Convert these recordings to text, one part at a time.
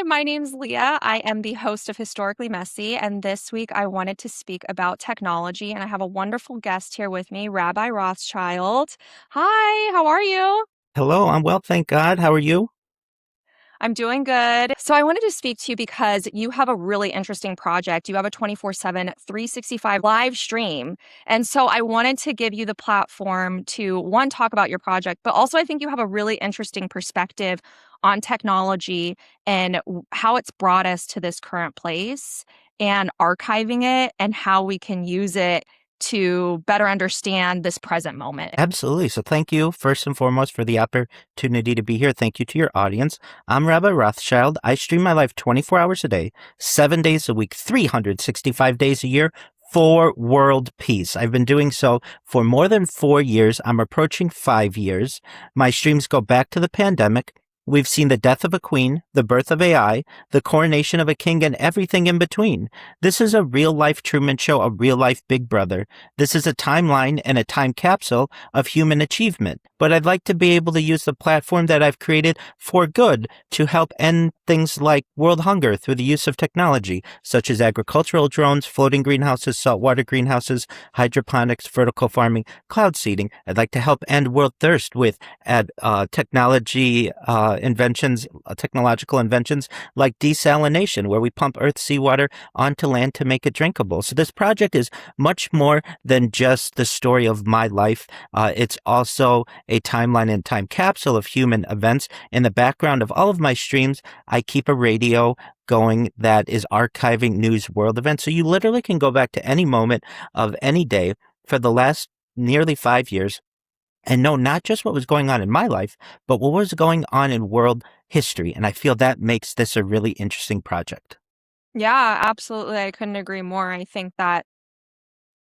Hi, my name's Leah. I am the host of Historically Messy, and this week I wanted to speak about technology, and I have a wonderful guest here with me, Rabbi Rothschild. Hi, how are you? Hello, I'm well, thank God. How are you? I'm doing good. So I wanted to speak to you because you have a really interesting project. You have a 24/7, 365 live stream. And so I wanted to give you the platform to, one, talk about your project, but also I think you have a really interesting perspective on technology and how it's brought us to this current place and archiving it and how we can use it to better understand this present moment. Absolutely. So thank you first and foremost for the opportunity to be here. Thank you to your audience. I'm Rabbi Rothschild. I stream my life 24 hours a day, 7 days a week, 365 days a year for world peace. I've been doing so for more than 4 years. I'm approaching 5 years. My streams go back to the pandemic. We've seen the death of a queen, the birth of AI, the coronation of a king, and everything in between. This is a real life Truman Show, a real life Big Brother. This is a timeline and a time capsule of human achievement. But I'd like to be able to use the platform that I've created for good to help end things like world hunger through the use of technology, such as agricultural drones, floating greenhouses, saltwater greenhouses, hydroponics, vertical farming, cloud seeding. I'd like to help end world thirst with technological inventions like desalination, where we pump Earth's seawater onto land to make it drinkable. So this project is much more than just the story of my life. It's also a timeline and time capsule of human events. In the background of all of my streams, I keep a radio going that is archiving news world events. So you literally can go back to any moment of any day for the last nearly 5 years and know not just what was going on in my life, but what was going on in world history. And I feel that makes this a really interesting project. Yeah, absolutely. I couldn't agree more. I think that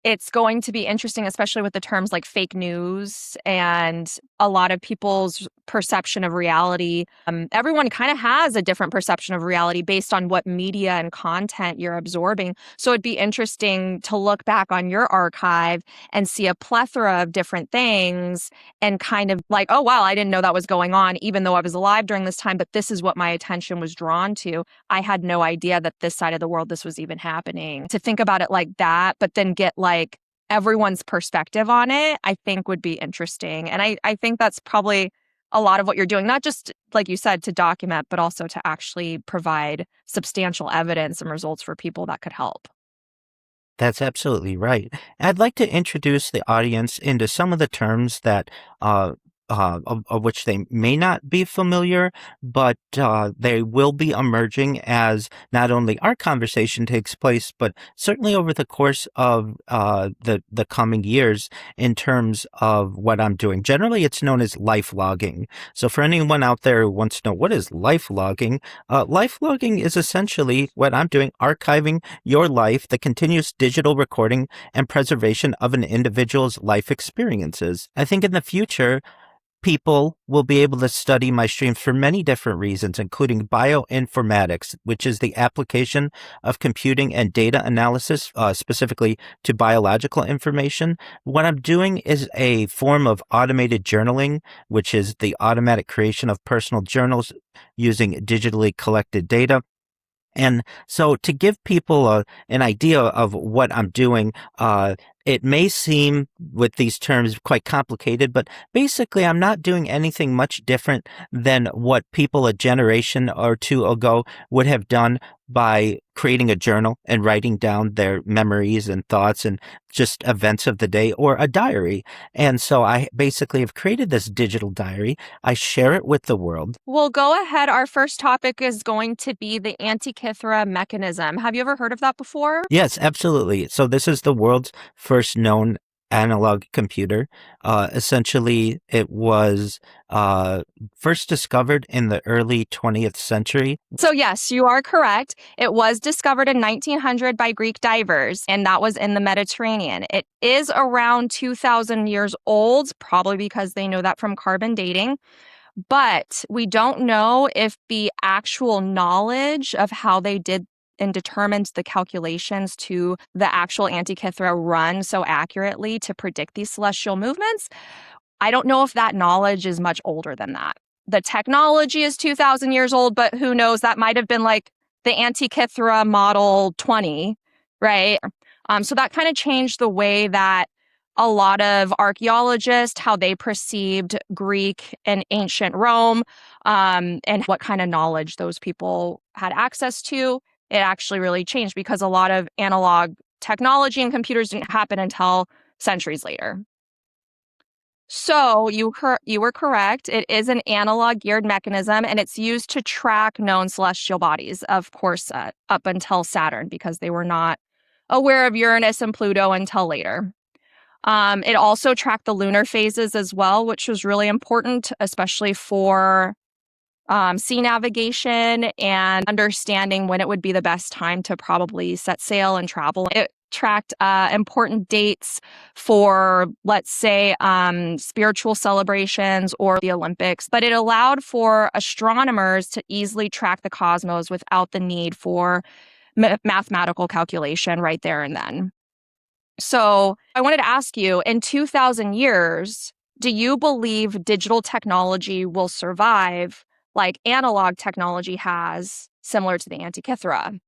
it's going to be interesting, especially with the terms like fake news and a lot of people's perception of reality. Everyone kind of has a different perception of reality based on what media and content you're absorbing. So it'd be interesting to look back on your archive and see a plethora of different things and kind of like, oh, wow, I didn't know that was going on, even though I was alive during this time, but this is what my attention was drawn to. I had no idea that this side of the world, this was even happening. To think about it like that, but then get like everyone's perspective on it, I think would be interesting. And I think that's probably a lot of what you're doing, not just like you said, to document, but also to actually provide substantial evidence and results for people that could help. That's absolutely right. I'd like to introduce the audience into some of the terms that of which they may not be familiar, but they will be emerging as not only our conversation takes place, but certainly over the course of the coming years in terms of what I'm doing. Generally, it's known as life logging. So for anyone out there who wants to know what is life logging is essentially what I'm doing, archiving your life, the continuous digital recording and preservation of an individual's life experiences. I think in the future, people will be able to study my streams for many different reasons, including bioinformatics, which is the application of computing and data analysis, specifically to biological information. What I'm doing is a form of automated journaling, which is the automatic creation of personal journals using digitally collected data. And so to give people an idea of what I'm doing, it may seem with these terms quite complicated, but basically I'm not doing anything much different than what people a generation or two ago would have done by creating a journal and writing down their memories and thoughts and just events of the day, or a diary. And so I basically have created this digital diary. I share it with the world. Well, go ahead. Our first topic is going to be the Antikythera mechanism. Have you ever heard of that before? Yes, absolutely. So this is the world's first known analog computer. Essentially, it was first discovered in the early 20th century. So yes, you are correct. It was discovered in 1900 by Greek divers, and that was in the Mediterranean. It is around 2,000 years old, probably because they know that from carbon dating. But we don't know if the actual knowledge of how they did and determined the calculations to the actual Antikythera run so accurately to predict these celestial movements. I don't know if that knowledge is much older than that. the technology is 2,000 years old, but who knows? That might have been like the Antikythera model 20, right? So that kind of changed the way that a lot of archaeologists, how they perceived Greek and ancient Rome, and what kind of knowledge those people had access to. It actually really changed because a lot of analog technology and computers didn't happen until centuries later. So you were correct. It is an analog geared mechanism, and it's used to track known celestial bodies, of course, up until Saturn, because they were not aware of Uranus and Pluto until later. It also tracked the lunar phases as well, which was really important, especially for sea navigation and understanding when it would be the best time to probably set sail and travel. It tracked important dates for, let's say, spiritual celebrations or the Olympics, but it allowed for astronomers to easily track the cosmos without the need for mathematical calculation right there and then. So I wanted to ask you, in 2,000 years, do you believe digital technology will survive like analog technology has, similar to the Antikythera?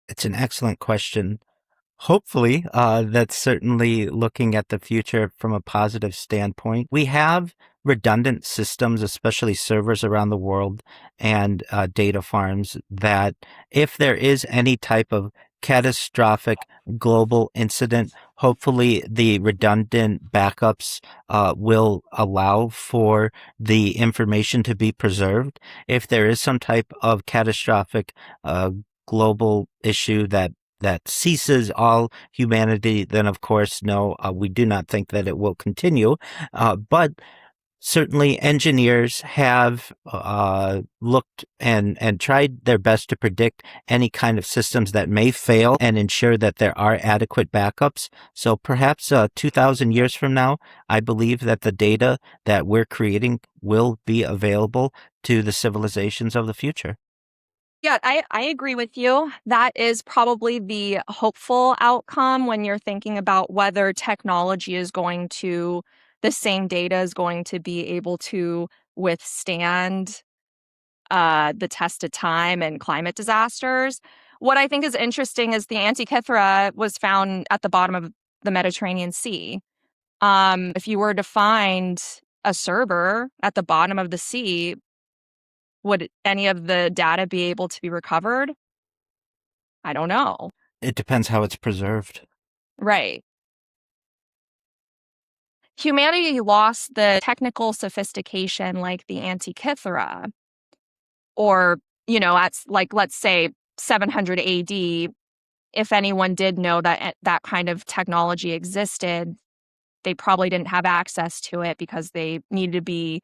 It's an excellent question. Hopefully, that's certainly looking at the future from a positive standpoint. We have redundant systems, especially servers around the world and data farms, that if there is any type of catastrophic global incident, hopefully the redundant backups will allow for the information to be preserved. If there is some type of catastrophic global issue that ceases all humanity, then of course, no, we do not think that it will continue. But certainly engineers have looked and tried their best to predict any kind of systems that may fail and ensure that there are adequate backups. So perhaps 2,000 years from now, I believe that the data that we're creating will be available to the civilizations of the future. Yeah, I agree with you. That is probably the hopeful outcome when you're thinking about whether technology is going to, the same data is going to be able to withstand the test of time and climate disasters. What I think is interesting is the Antikythera was found at the bottom of the Mediterranean Sea. If you were to find a server at the bottom of the sea, would any of the data be able to be recovered? I don't know. It depends how it's preserved. Right. Humanity lost the technical sophistication like the Antikythera, or, at like, let's say 700 AD, if anyone did know that that kind of technology existed, they probably didn't have access to it because they needed to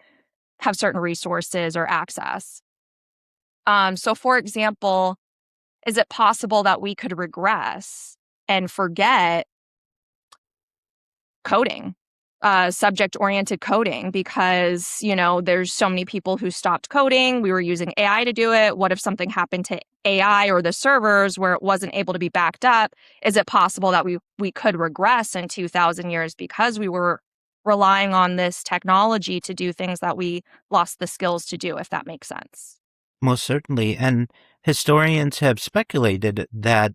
have certain resources or access. So for example, is it possible that we could regress and forget coding, subject-oriented coding, because, there's so many people who stopped coding. We were using AI to do it. What if something happened to AI or the servers where it wasn't able to be backed up? Is it possible that we could regress in 2,000 years because we were relying on this technology to do things that we lost the skills to do, if that makes sense? Most certainly. And historians have speculated that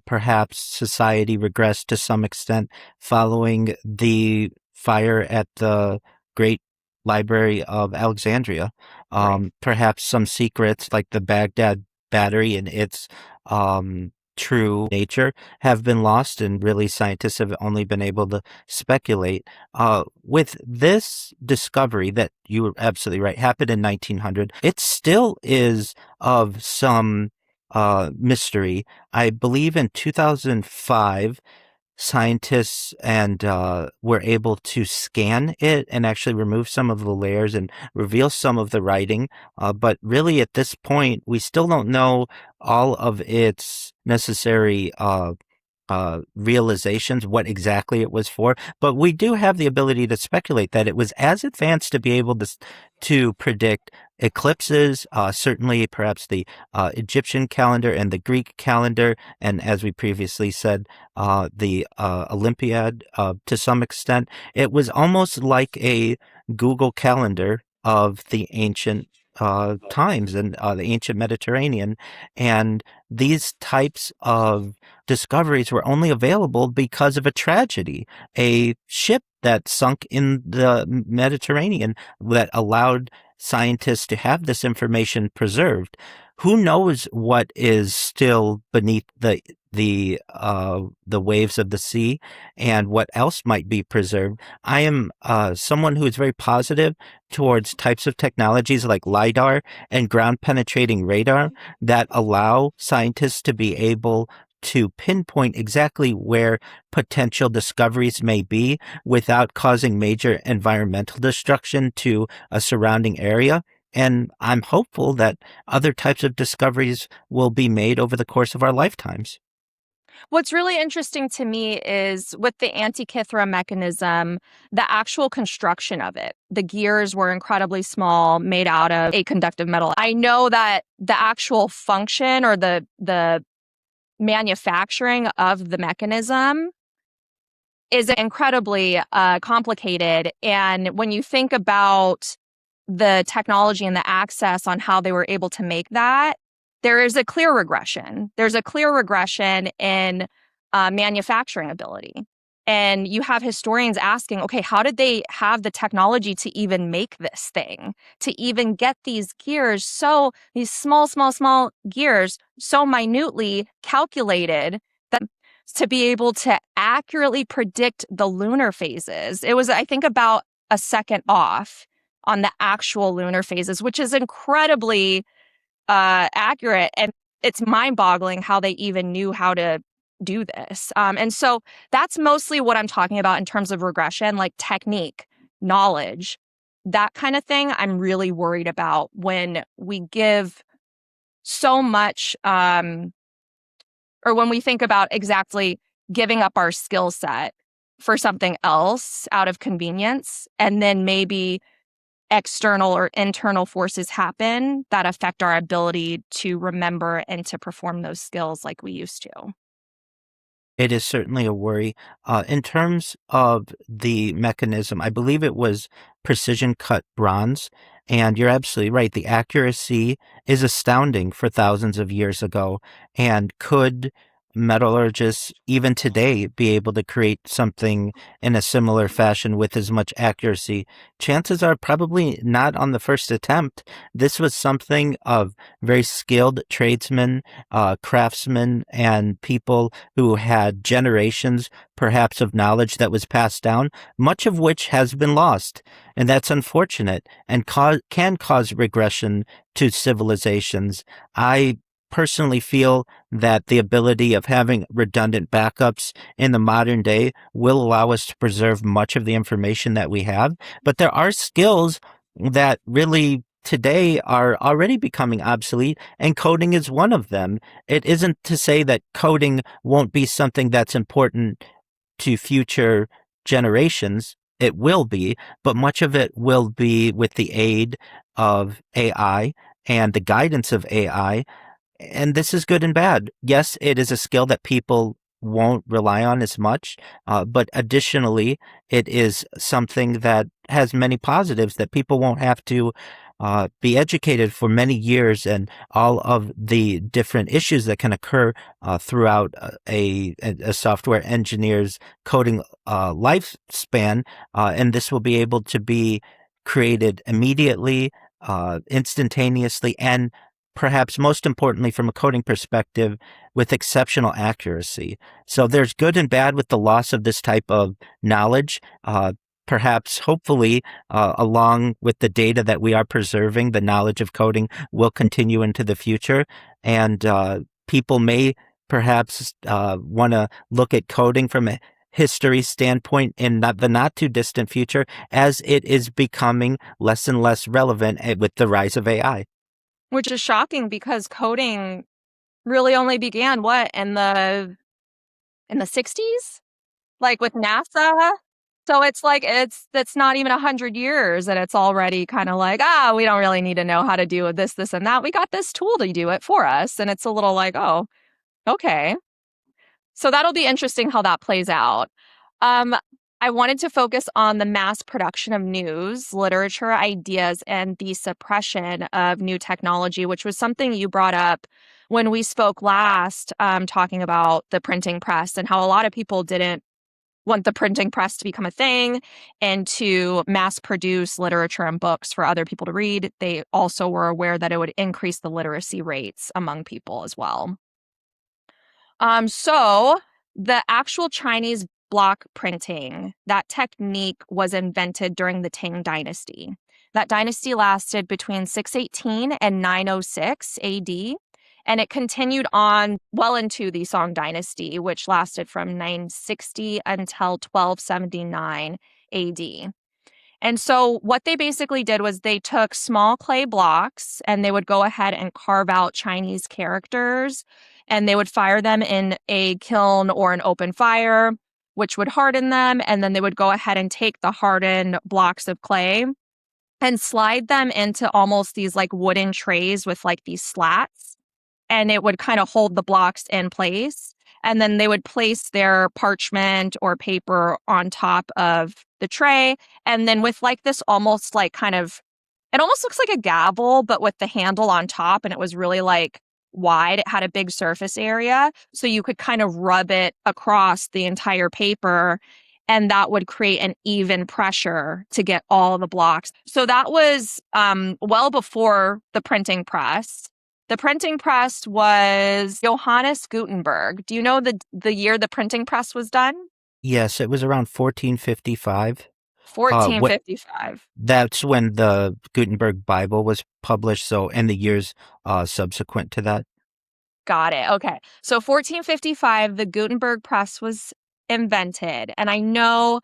perhaps society regressed to some extent following the fire at the Great Library of Alexandria. Right. Perhaps some secrets like the Baghdad battery and its true nature have been lost, and really scientists have only been able to speculate. With this discovery that you were absolutely right, happened in 1900, it still is of some mystery. I believe in 2005, scientists and were able to scan it and actually remove some of the layers and reveal some of the writing. But really, at this point, we still don't know all of its necessary realizations, what exactly it was for. But we do have the ability to speculate that it was as advanced to be able to predict eclipses, certainly perhaps the Egyptian calendar and the Greek calendar, and as we previously said, the Olympiad to some extent. It was almost like a Google Calendar of the ancient times and the ancient Mediterranean. And these types of discoveries were only available because of a tragedy, a ship that sunk in the Mediterranean that allowed scientists to have this information preserved. Who knows what is still beneath the waves of the sea and what else might be preserved? I am someone who is very positive towards types of technologies like LIDAR and ground penetrating radar that allow scientists to be able to pinpoint exactly where potential discoveries may be without causing major environmental destruction to a surrounding area. And I'm hopeful that other types of discoveries will be made over the course of our lifetimes. What's really interesting to me is with the Antikythera mechanism, the actual construction of it. The gears were incredibly small, made out of a conductive metal. I know that the actual function or the manufacturing of the mechanism is incredibly complicated. And when you think about the technology and the access on how they were able to make that, there is a clear regression. There's a clear regression in manufacturing ability. And you have historians asking, okay, how did they have the technology to even make this thing, to even get these gears these small gears, so minutely calculated that to be able to accurately predict the lunar phases? It was, I think, about a second off on the actual lunar phases, which is incredibly accurate. And it's mind boggling how they even knew how to do this. And so that's mostly what I'm talking about in terms of regression, like technique, knowledge, that kind of thing. I'm really worried about when we give so much, or when we think about exactly giving up our skill set for something else out of convenience, and then maybe external or internal forces happen that affect our ability to remember and to perform those skills like we used to. It is certainly a worry. In terms of the mechanism, I believe it was precision cut bronze. And you're absolutely right. The accuracy is astounding for thousands of years ago. And could metallurgists even today be able to create something in a similar fashion with as much accuracy? Chances are probably not on the first attempt. This was something of very skilled tradesmen, craftsmen, and people who had generations, perhaps, of knowledge that was passed down, much of which has been lost. And that's unfortunate and can cause regression to civilizations. I personally feel that the ability of having redundant backups in the modern day will allow us to preserve much of the information that we have. But there are skills that really today are already becoming obsolete, and coding is one of them. It isn't to say that coding won't be something that's important to future generations. It will be, but much of it will be with the aid of AI and the guidance of AI. And this is good and bad. Yes, it is a skill that people won't rely on as much, but additionally, it is something that has many positives that people won't have to be educated for many years, and all of the different issues that can occur throughout a software engineer's coding lifespan. And this will be able to be created immediately, instantaneously, and perhaps most importantly, from a coding perspective, with exceptional accuracy. So there's good and bad with the loss of this type of knowledge. Perhaps, hopefully, along with the data that we are preserving, the knowledge of coding will continue into the future. And people may perhaps want to look at coding from a history standpoint in the not too distant future, as it is becoming less and less relevant with the rise of AI. Which is shocking because coding really only began in the 60s, like with NASA. So it's like that's not even 100 years, and it's already kind of like, we don't really need to know how to do this, and that. We got this tool to do it for us, and it's a little like, oh, okay. So that'll be interesting how that plays out. Um, I wanted to focus on the mass production of news, literature, ideas, and the suppression of new technology, which was something you brought up when we spoke last, talking about the printing press and how a lot of people didn't want the printing press to become a thing and to mass produce literature and books for other people to read. They also were aware that it would increase the literacy rates among people as well. So the actual Chinese block printing, that technique was invented during the Tang Dynasty. That dynasty lasted between 618 and 906 AD, and it continued on well into the Song Dynasty, which lasted from 960 until 1279 AD. And so what they basically did was they took small clay blocks and they would go ahead and carve out Chinese characters and they would fire them in a kiln or an open fire, which would harden them. And then they would go ahead and take the hardened blocks of clay and slide them into almost these like wooden trays with like these slats, and it would kind of hold the blocks in place. And then they would place their parchment or paper on top of the tray. And then with like this almost like kind of, it almost looks like a gavel, but with the handle on top. And it was really like wide. It had a big surface area. So you could kind of rub it across the entire paper. And that would create an even pressure to get all the blocks. So that was well before the printing press. The printing press was Johannes Gutenberg. Do you know the year the printing press was done? Yes, it was around 1455. What 1455. That's when the Gutenberg Bible was published. So, in the years subsequent to that. Got it. Okay. So 1455, the Gutenberg press was invented. And I know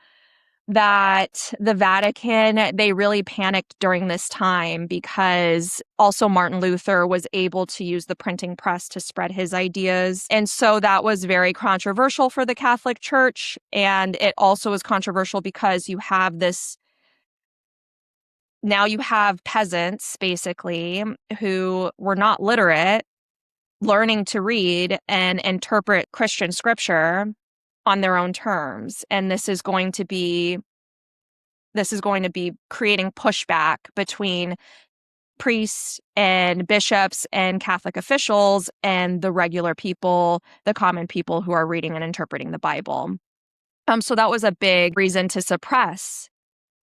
that the Vatican, they really panicked during this time because also Martin Luther was able to use the printing press to spread his ideas. And so that was very controversial for the Catholic Church. And it also was controversial because you have this, now you have peasants basically who were not literate learning to read and interpret Christian scripture on their own terms. And this is going to be creating pushback between priests and bishops and Catholic officials and the regular people, the common people who are reading and interpreting the Bible. So that was a big reason to suppress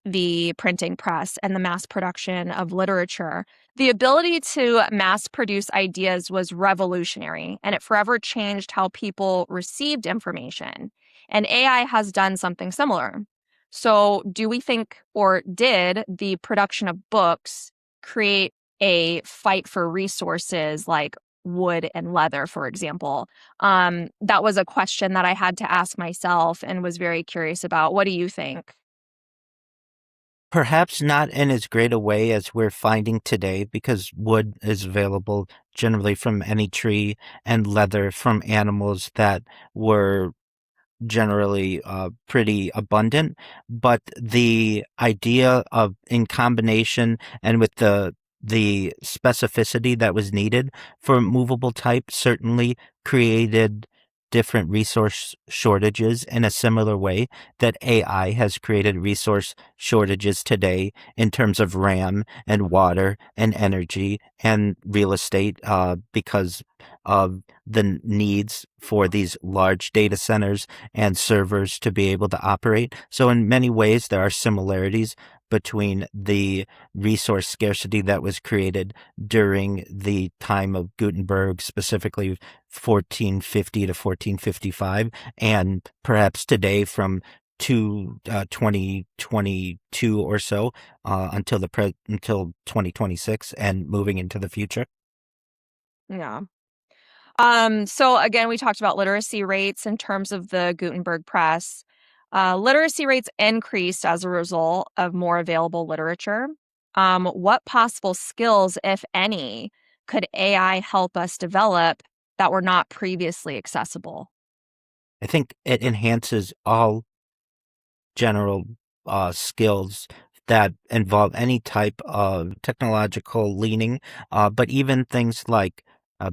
the printing press and the mass production of literature. The ability to mass produce ideas was revolutionary, and it forever changed how people received information. And AI has done something similar. So, do we think, or did the production of books create a fight for resources like wood and leather, for example? That was a question that I had to ask myself and was very curious about. What do you think? Perhaps not in as great a way as we're finding today, because wood is available generally from any tree, and leather from animals that were generally pretty abundant. But the idea of, in combination and with the specificity that was needed for movable type, certainly created different resource shortages in a similar way that AI has created resource shortages today in terms of RAM and water and energy and real estate, because of the needs for these large data centers and servers to be able to operate. So, in many ways, there are similarities between the resource scarcity that was created during the time of Gutenberg, specifically 1450 to 1455, and perhaps today from 2022 or so, until 2026 and moving into the future. Yeah. So again, we talked about literacy rates in terms of the Gutenberg press. Literacy rates increased as a result of more available literature. What possible skills, if any, could AI help us develop that were not previously accessible? I think it enhances all general skills that involve any type of technological leaning, but even things like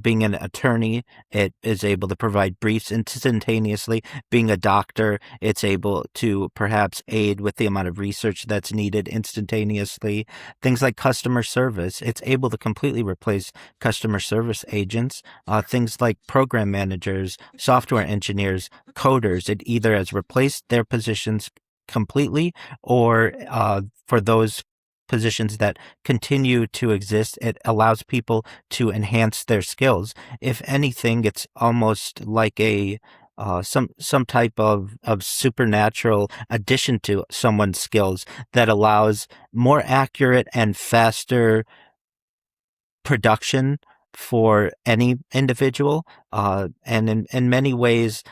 Being an attorney, it is able to provide briefs instantaneously. Being a doctor, it's able to perhaps aid with the amount of research that's needed instantaneously. Things like customer service, it's able to completely replace customer service agents. Things like program managers, software engineers, coders, it either has replaced their positions completely or for those positions that continue to exist, it allows people to enhance their skills. If anything, it's almost like a some type of supernatural addition to someone's skills that allows more accurate and faster production for any individual. And in many ways,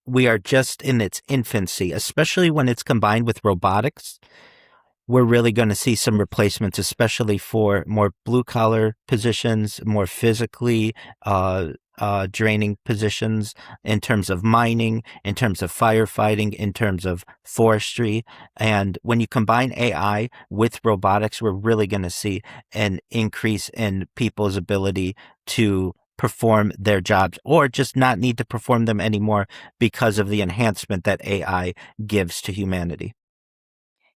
we are just in its infancy, especially when it's combined with robotics. We're really going to see some replacements, especially for more blue collar positions, more physically draining positions in terms of mining, in terms of firefighting, in terms of forestry. And when you combine AI with robotics, we're really going to see an increase in people's ability to perform their jobs or just not need to perform them anymore because of the enhancement that AI gives to humanity.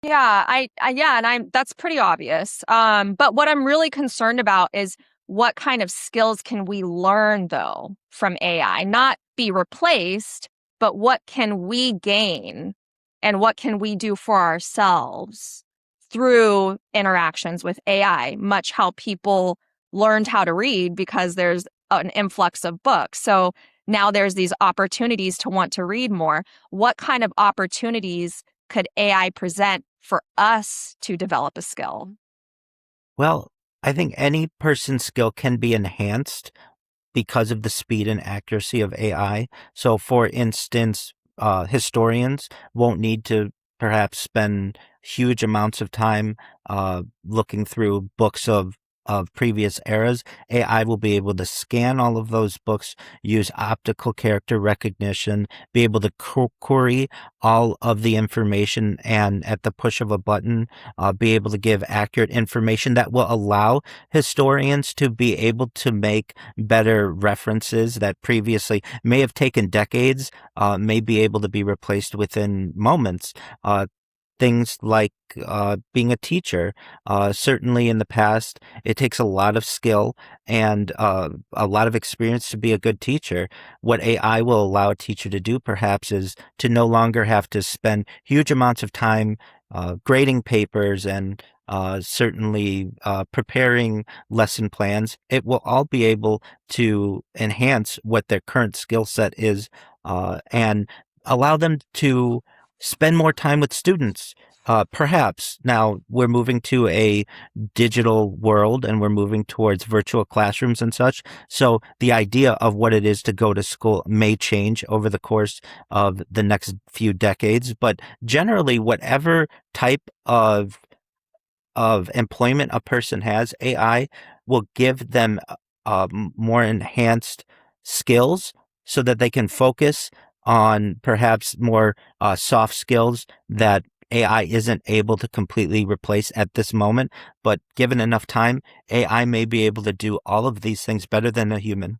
Yeah, yeah, and I'm that's pretty obvious. But what I'm really concerned about is what kind of skills can we learn though from AI? Not be replaced, but what can we gain and what can we do for ourselves through interactions with AI, much how people learned how to read because there's an influx of books. So now there's these opportunities to want to read more. What kind of opportunities could AI present for us to develop a skill? Well, I think any person's skill can be enhanced because of the speed and accuracy of AI. So, for instance, historians won't need to perhaps spend huge amounts of time looking through books of previous eras. AI will be able to scan all of those books, use optical character recognition, be able to query all of the information, and at the push of a button, be able to give accurate information that will allow historians to be able to make better references that previously may have taken decades, may be able to be replaced within moments. Things like being a teacher. Certainly in the past, it takes a lot of skill and a lot of experience to be a good teacher. What AI will allow a teacher to do, perhaps, is to no longer have to spend huge amounts of time grading papers and certainly preparing lesson plans. It will all be able to enhance what their current skill set is and allow them to spend more time with students. Perhaps now we're moving to a digital world and we're moving towards virtual classrooms and such. So the idea of what it is to go to school may change over the course of the next few decades. But generally, whatever type of employment a person has, AI will give them more enhanced skills so that they can focus on perhaps more soft skills that AI isn't able to completely replace at this moment. But given enough time, AI may be able to do all of these things better than a human.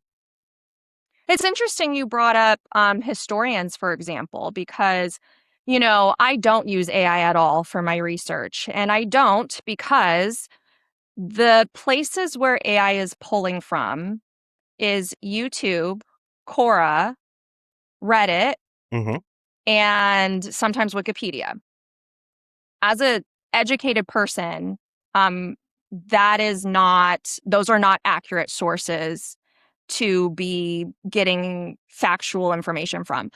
It's interesting you brought up historians, for example, because, I don't use AI at all for my research. And I don't because the places where AI is pulling from is YouTube, Quora, Reddit, Hmm. and sometimes Wikipedia. As a educated person, um, those are not accurate sources to be getting factual information from.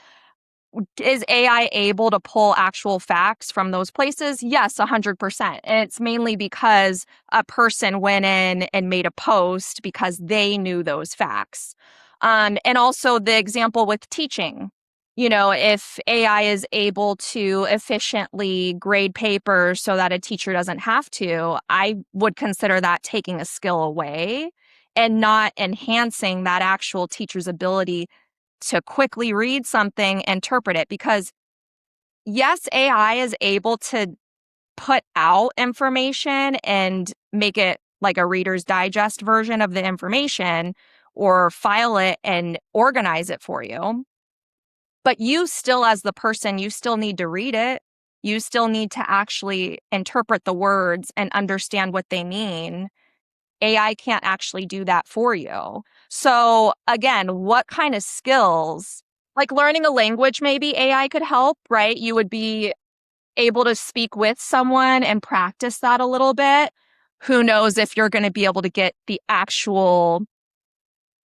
Is AI able to pull actual facts from those places? Yes, 100%. And it's mainly because a person went in and made a post because they knew those facts. And also the example with teaching. If AI is able to efficiently grade papers so that a teacher doesn't have to, I would consider that taking a skill away and not enhancing that actual teacher's ability to quickly read something, interpret it. Because yes, AI is able to put out information and make it like a Reader's Digest version of the information, or file it and organize it for you. But you still, as the person, you still need to read it. You still need to actually interpret the words and understand what they mean. AI can't actually do that for you. So, again, what kind of skills, like learning a language, maybe AI could help, right? You would be able to speak with someone and practice that a little bit. Who knows if you're going to be able to get the actual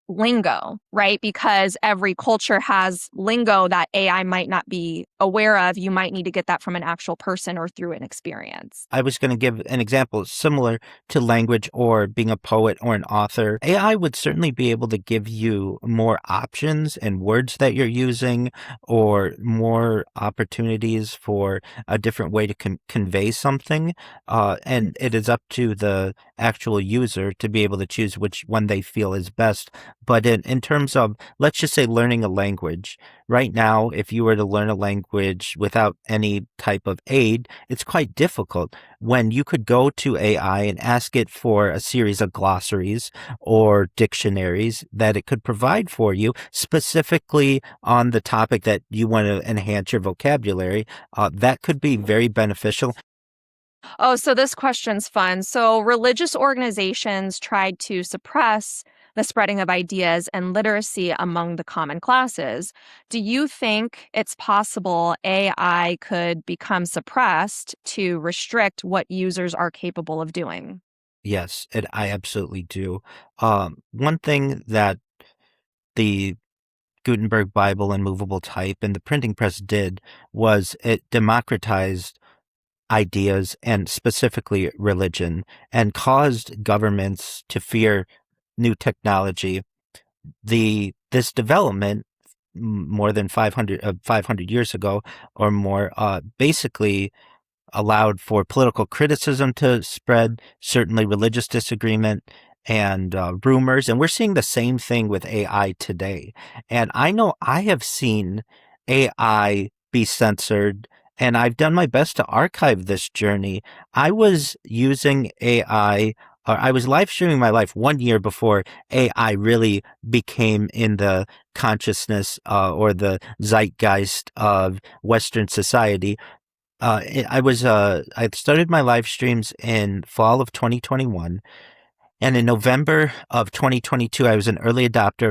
lingo, right? Because every culture has lingo that AI might not be aware of. You might need to get that from an actual person or through an experience. I was going to give an example similar to language or being a poet or an author. AI would certainly be able to give you more options and words that you're using, or more opportunities for a different way to convey something. And it is up to the actual user to be able to choose which one they feel is best. But in terms of, let's just say, learning a language, right now, if you were to learn a language without any type of aid, it's quite difficult when you could go to AI and ask it for a series of glossaries or dictionaries that it could provide for you specifically on the topic that you want to enhance your vocabulary. That could be very beneficial. Oh, so this question's fun. So, religious organizations tried to suppress the spreading of ideas and literacy among the common classes. Do you think it's possible AI could become suppressed to restrict what users are capable of doing? Yes, I absolutely do. One thing that the Gutenberg Bible and movable type and the printing press did was it democratized ideas and specifically religion, and caused governments to fear new technology. This development, more than 500 years ago or more, basically allowed for political criticism to spread, certainly religious disagreement and rumors. And we're seeing the same thing with AI today. And I know I have seen AI be censored, and I've done my best to archive this journey. I was using AI, or I was live streaming my life 1 year before AI really became in the consciousness or the zeitgeist of Western society. I started my live streams in fall of 2021, and in November of 2022, I was an early adopter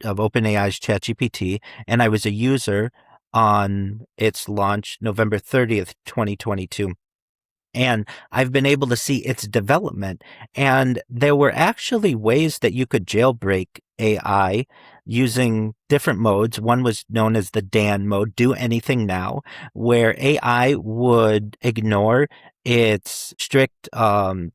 of OpenAI's ChatGPT, and I was a user on its launch November 30th, 2022. And I've been able to see its development. And there were actually ways that you could jailbreak AI using different modes. One was known as the Dan mode, do anything now, where AI would ignore its strict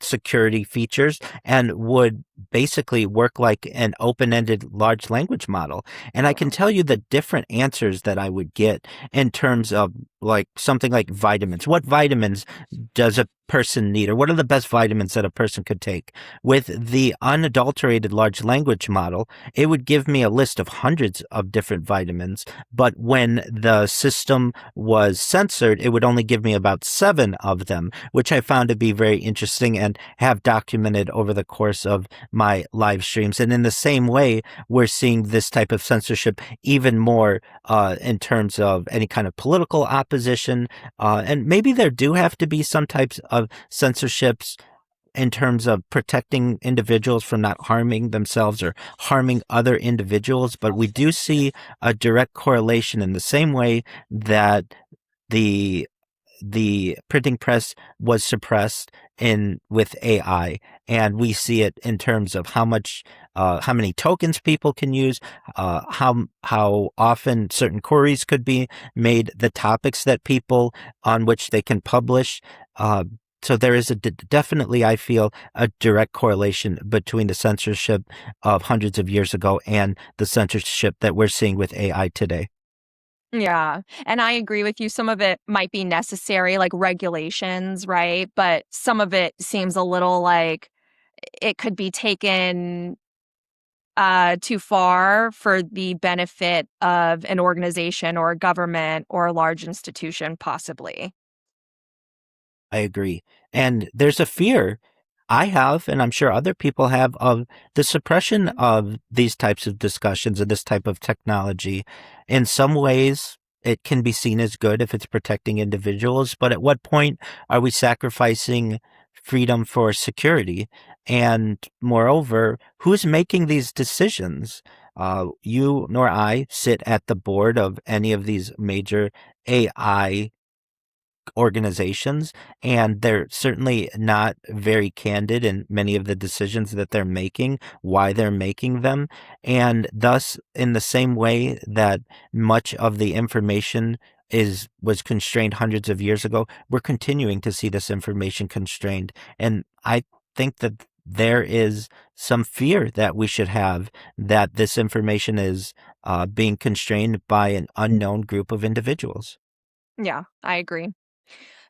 security features and would basically work like an open-ended large language model. And I can tell you the different answers that I would get in terms of like something like vitamins. What vitamins does a person need, or what are the best vitamins that a person could take? With the unadulterated large language model, it would give me a list of hundreds of different vitamins, but when the system was censored, it would only give me about 7 of them, which I found to be very interesting and have documented over the course of my live streams. And in the same way, we're seeing this type of censorship even more in terms of any kind of political opposition. And maybe there do have to be some types of censorships in terms of protecting individuals from not harming themselves or harming other individuals. But we do see a direct correlation in the same way that the printing press was suppressed in with AI, and we see it in terms of how many tokens people can use, how often certain queries could be made, the topics that people on which they can publish. So there is definitely, I feel, a direct correlation between the censorship of hundreds of years ago and the censorship that we're seeing with AI today. Yeah. And I agree with you. Some of it might be necessary, like regulations, right? But some of it seems a little like it could be taken too far for the benefit of an organization or a government or a large institution, possibly. I agree. And there's a fear I have, and I'm sure other people have, of the suppression of these types of discussions and this type of technology. In some ways, it can be seen as good if it's protecting individuals, but at what point are we sacrificing freedom for security? And moreover, who's making these decisions? You nor I sit at the board of any of these major AI organizations, and they're certainly not very candid in many of the decisions that they're making, why they're making them. And thus, in the same way that much of the information was constrained hundreds of years ago, we're continuing to see this information constrained. And I think that there is some fear that we should have that this information is being constrained by an unknown group of individuals. Yeah, I agree.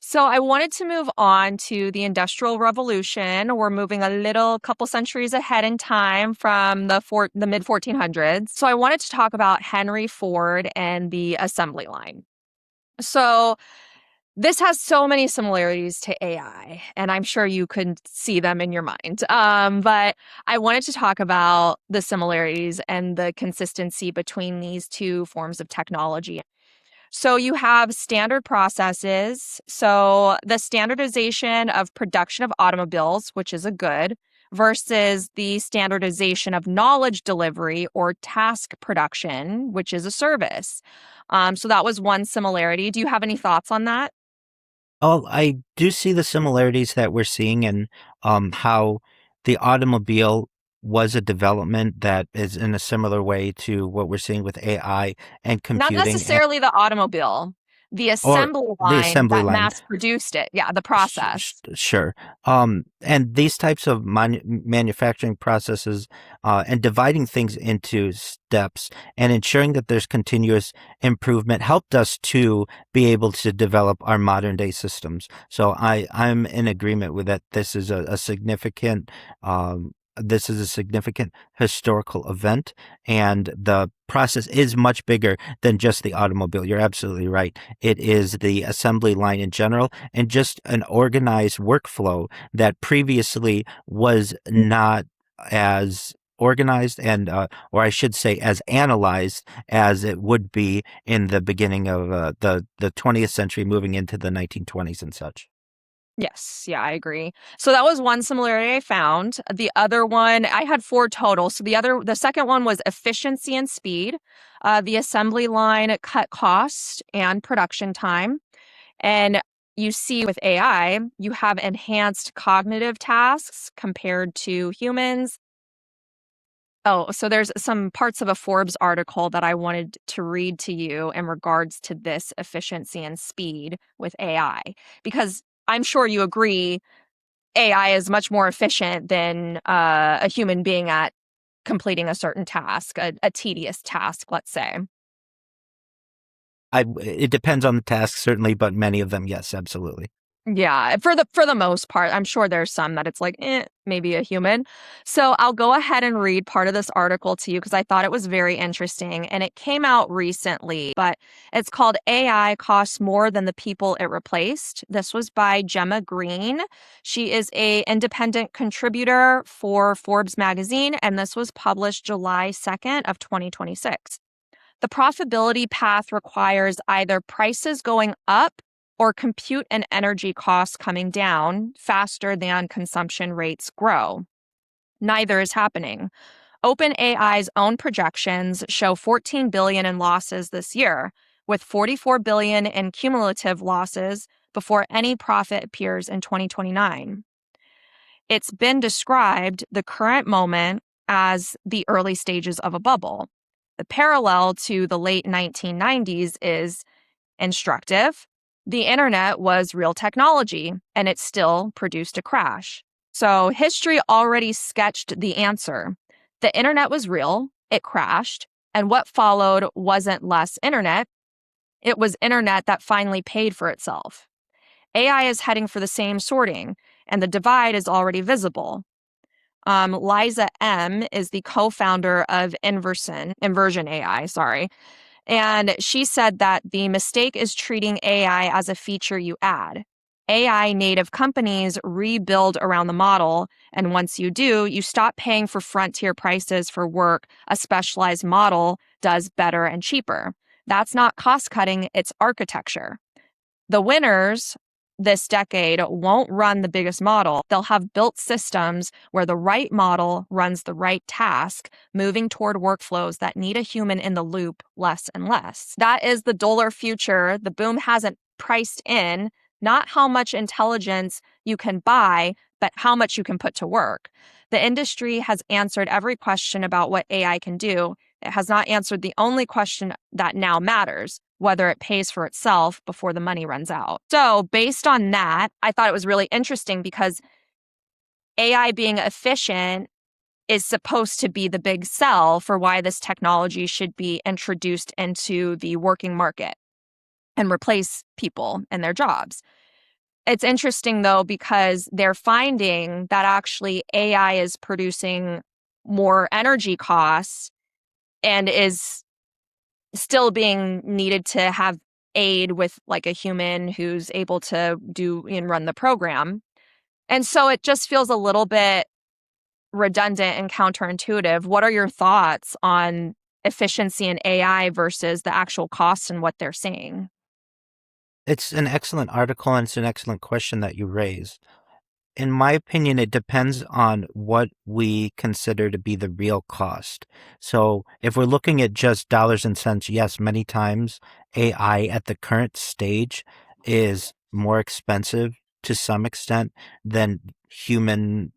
So I wanted to move on to the Industrial Revolution. We're moving a little couple centuries ahead in time from the mid 1400s. So I wanted to talk about Henry Ford and the assembly line. So this has so many similarities to AI, and I'm sure you could see them in your mind. But I wanted to talk about the similarities and the consistency between these two forms of technology. So you have standard processes. So the standardization of production of automobiles, which is a good, versus the standardization of knowledge delivery or task production, which is a service. So that was one similarity. Do you have any thoughts on that? Oh, I do see the similarities that we're seeing and how the automobile was a development that is in a similar way to what we're seeing with AI and Not computing necessarily the automobile, the or assembly the line assembly that line. mass produced it. Yeah, the process. Sure. And these types of manufacturing processes and dividing things into steps and ensuring that there's continuous improvement helped us to be able to develop our modern day systems. So I'm in agreement with that. This is a significant historical event, and the process is much bigger than just the automobile. You're absolutely right. It is the assembly line in general and just an organized workflow that previously was not as organized and or I should say as analyzed as it would be in the beginning of the 20th century moving into the 1920s and such. Yes, yeah, I agree. So that was one similarity I found. The other one, I had four total. So the second one was efficiency and speed. The assembly line cut cost and production time. And you see with AI, you have enhanced cognitive tasks compared to humans. Oh, so there's some parts of a Forbes article that I wanted to read to you in regards to this efficiency and speed with AI, because I'm sure you agree AI is much more efficient than a human being at completing a certain task, a tedious task, let's say. It depends on the task certainly, but many of them, yes, absolutely. Yeah, for the most part, I'm sure there's some that it's like, maybe a human. So I'll go ahead and read part of this article to you because I thought it was very interesting and it came out recently, but it's called AI Costs More Than the People It Replaced. This was by Gemma Green. She is a independent contributor for Forbes magazine, and this was published July 2nd of 2026. The profitability path requires either prices going up or compute and energy costs coming down faster than consumption rates grow. Neither is happening. OpenAI's own projections show 14 billion in losses this year, with 44 billion in cumulative losses before any profit appears in 2029. It's been described the current moment as the early stages of a bubble. The parallel to the late 1990s is instructive. The internet was real technology, and it still produced a crash. So history already sketched the answer. The internet was real, it crashed, and what followed wasn't less internet, it was internet that finally paid for itself. AI is heading for the same sorting, and the divide is already visible. Liza M is the co-founder of Inversion AI, sorry. And she said that the mistake is treating AI as a feature you add. AI native companies rebuild around the model. And once you do, you stop paying for frontier prices for work a specialized model does better and cheaper. That's not cost cutting, it's architecture. The winners this decade won't run the biggest model. They'll have built systems where the right model runs the right task, moving toward workflows that need a human in the loop less and less. That is the duller future. The boom hasn't priced in, not how much intelligence you can buy, but how much you can put to work. The industry has answered every question about what AI can do. It has not answered the only question that now matters, whether it pays for itself before the money runs out. So, based on that, I thought it was really interesting because AI being efficient is supposed to be the big sell for why this technology should be introduced into the working market and replace people and their jobs. It's interesting though, because they're finding that actually AI is producing more energy costs and is still being needed to have aid with like a human who's able to do and run the program. And so it just feels a little bit redundant and counterintuitive. What are your thoughts on efficiency in AI versus the actual costs and what they're seeing? It's an excellent article and it's an excellent question that you raise. In my opinion, it depends on what we consider to be the real cost. So if we're looking at just dollars and cents, yes, many times AI at the current stage is more expensive to some extent than human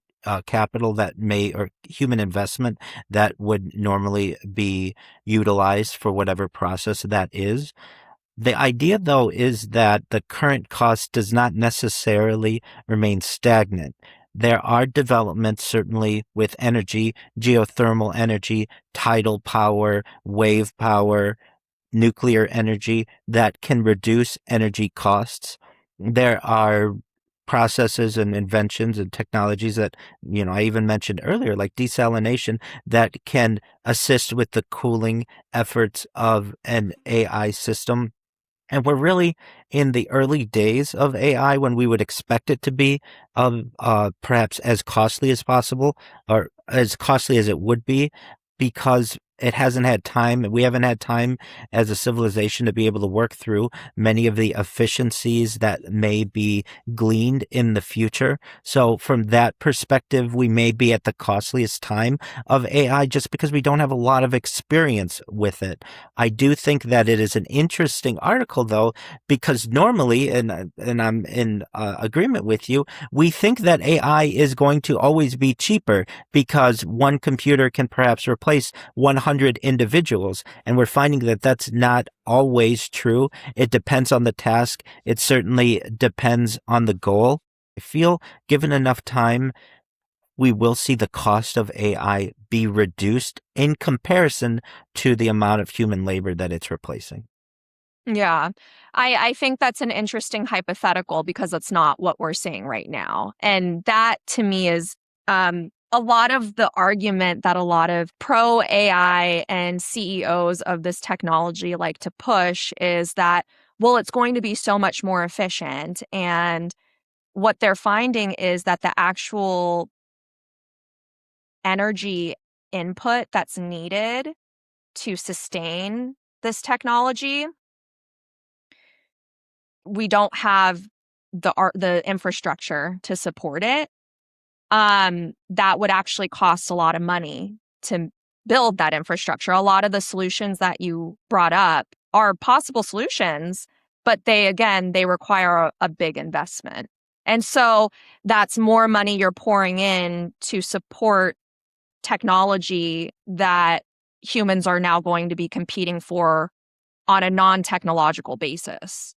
capital that may, or human investment that would normally be utilized for whatever process that is. The idea, though, is that the current cost does not necessarily remain stagnant. There are developments, certainly with energy, geothermal energy, tidal power, wave power, nuclear energy, that can reduce energy costs. There are processes and inventions and technologies that, I even mentioned earlier, like desalination, that can assist with the cooling efforts of an AI system, and we're really in the early days of AI when we would expect it to be perhaps as costly as possible, or as costly as it would be, because it hasn't had time. We haven't had time as a civilization to be able to work through many of the efficiencies that may be gleaned in the future. So from that perspective, we may be at the costliest time of AI just because we don't have a lot of experience with it. I do think that it is an interesting article, though, because normally, and I'm in agreement with you, we think that AI is going to always be cheaper because one computer can perhaps replace 100 individuals, and we're finding that that's not always true. It depends on the task. It certainly depends on the goal. I feel given enough time, we will see the cost of AI be reduced in comparison to the amount of human labor that it's replacing. Yeah, I think that's an interesting hypothetical because it's not what we're seeing right now. And that to me is a lot of the argument that a lot of pro AI and CEOs of this technology like to push is that, well, it's going to be so much more efficient. And what they're finding is that the actual energy input that's needed to sustain this technology, we don't have the infrastructure to support it. That would actually cost a lot of money to build that infrastructure. A lot of the solutions that you brought up are possible solutions, but they require a big investment. And so that's more money you're pouring in to support technology that humans are now going to be competing for on a non-technological basis.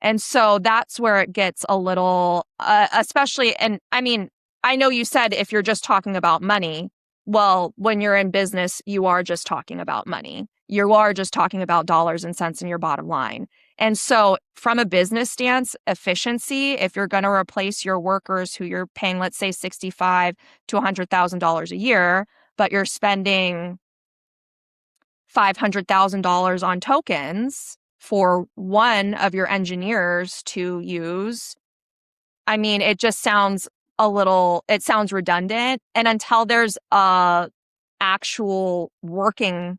And so that's where it gets a little, especially, and I mean, I know you said if you're just talking about money, well, when you're in business, you are just talking about money. You are just talking about dollars and cents in your bottom line. And so from a business stance, efficiency, if you're going to replace your workers who you're paying, let's say $65 to $100,000 a year, but you're spending $500,000 on tokens for one of your engineers to use, I mean, it just sounds it sounds redundant. And until there's a actual working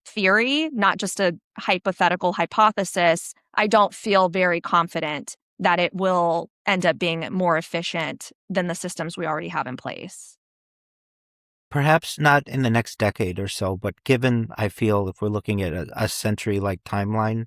theory, not just a hypothetical hypothesis, I don't feel very confident that it will end up being more efficient than the systems we already have in place. Perhaps not in the next decade or so, but given, I feel, if we're looking at a century like timeline,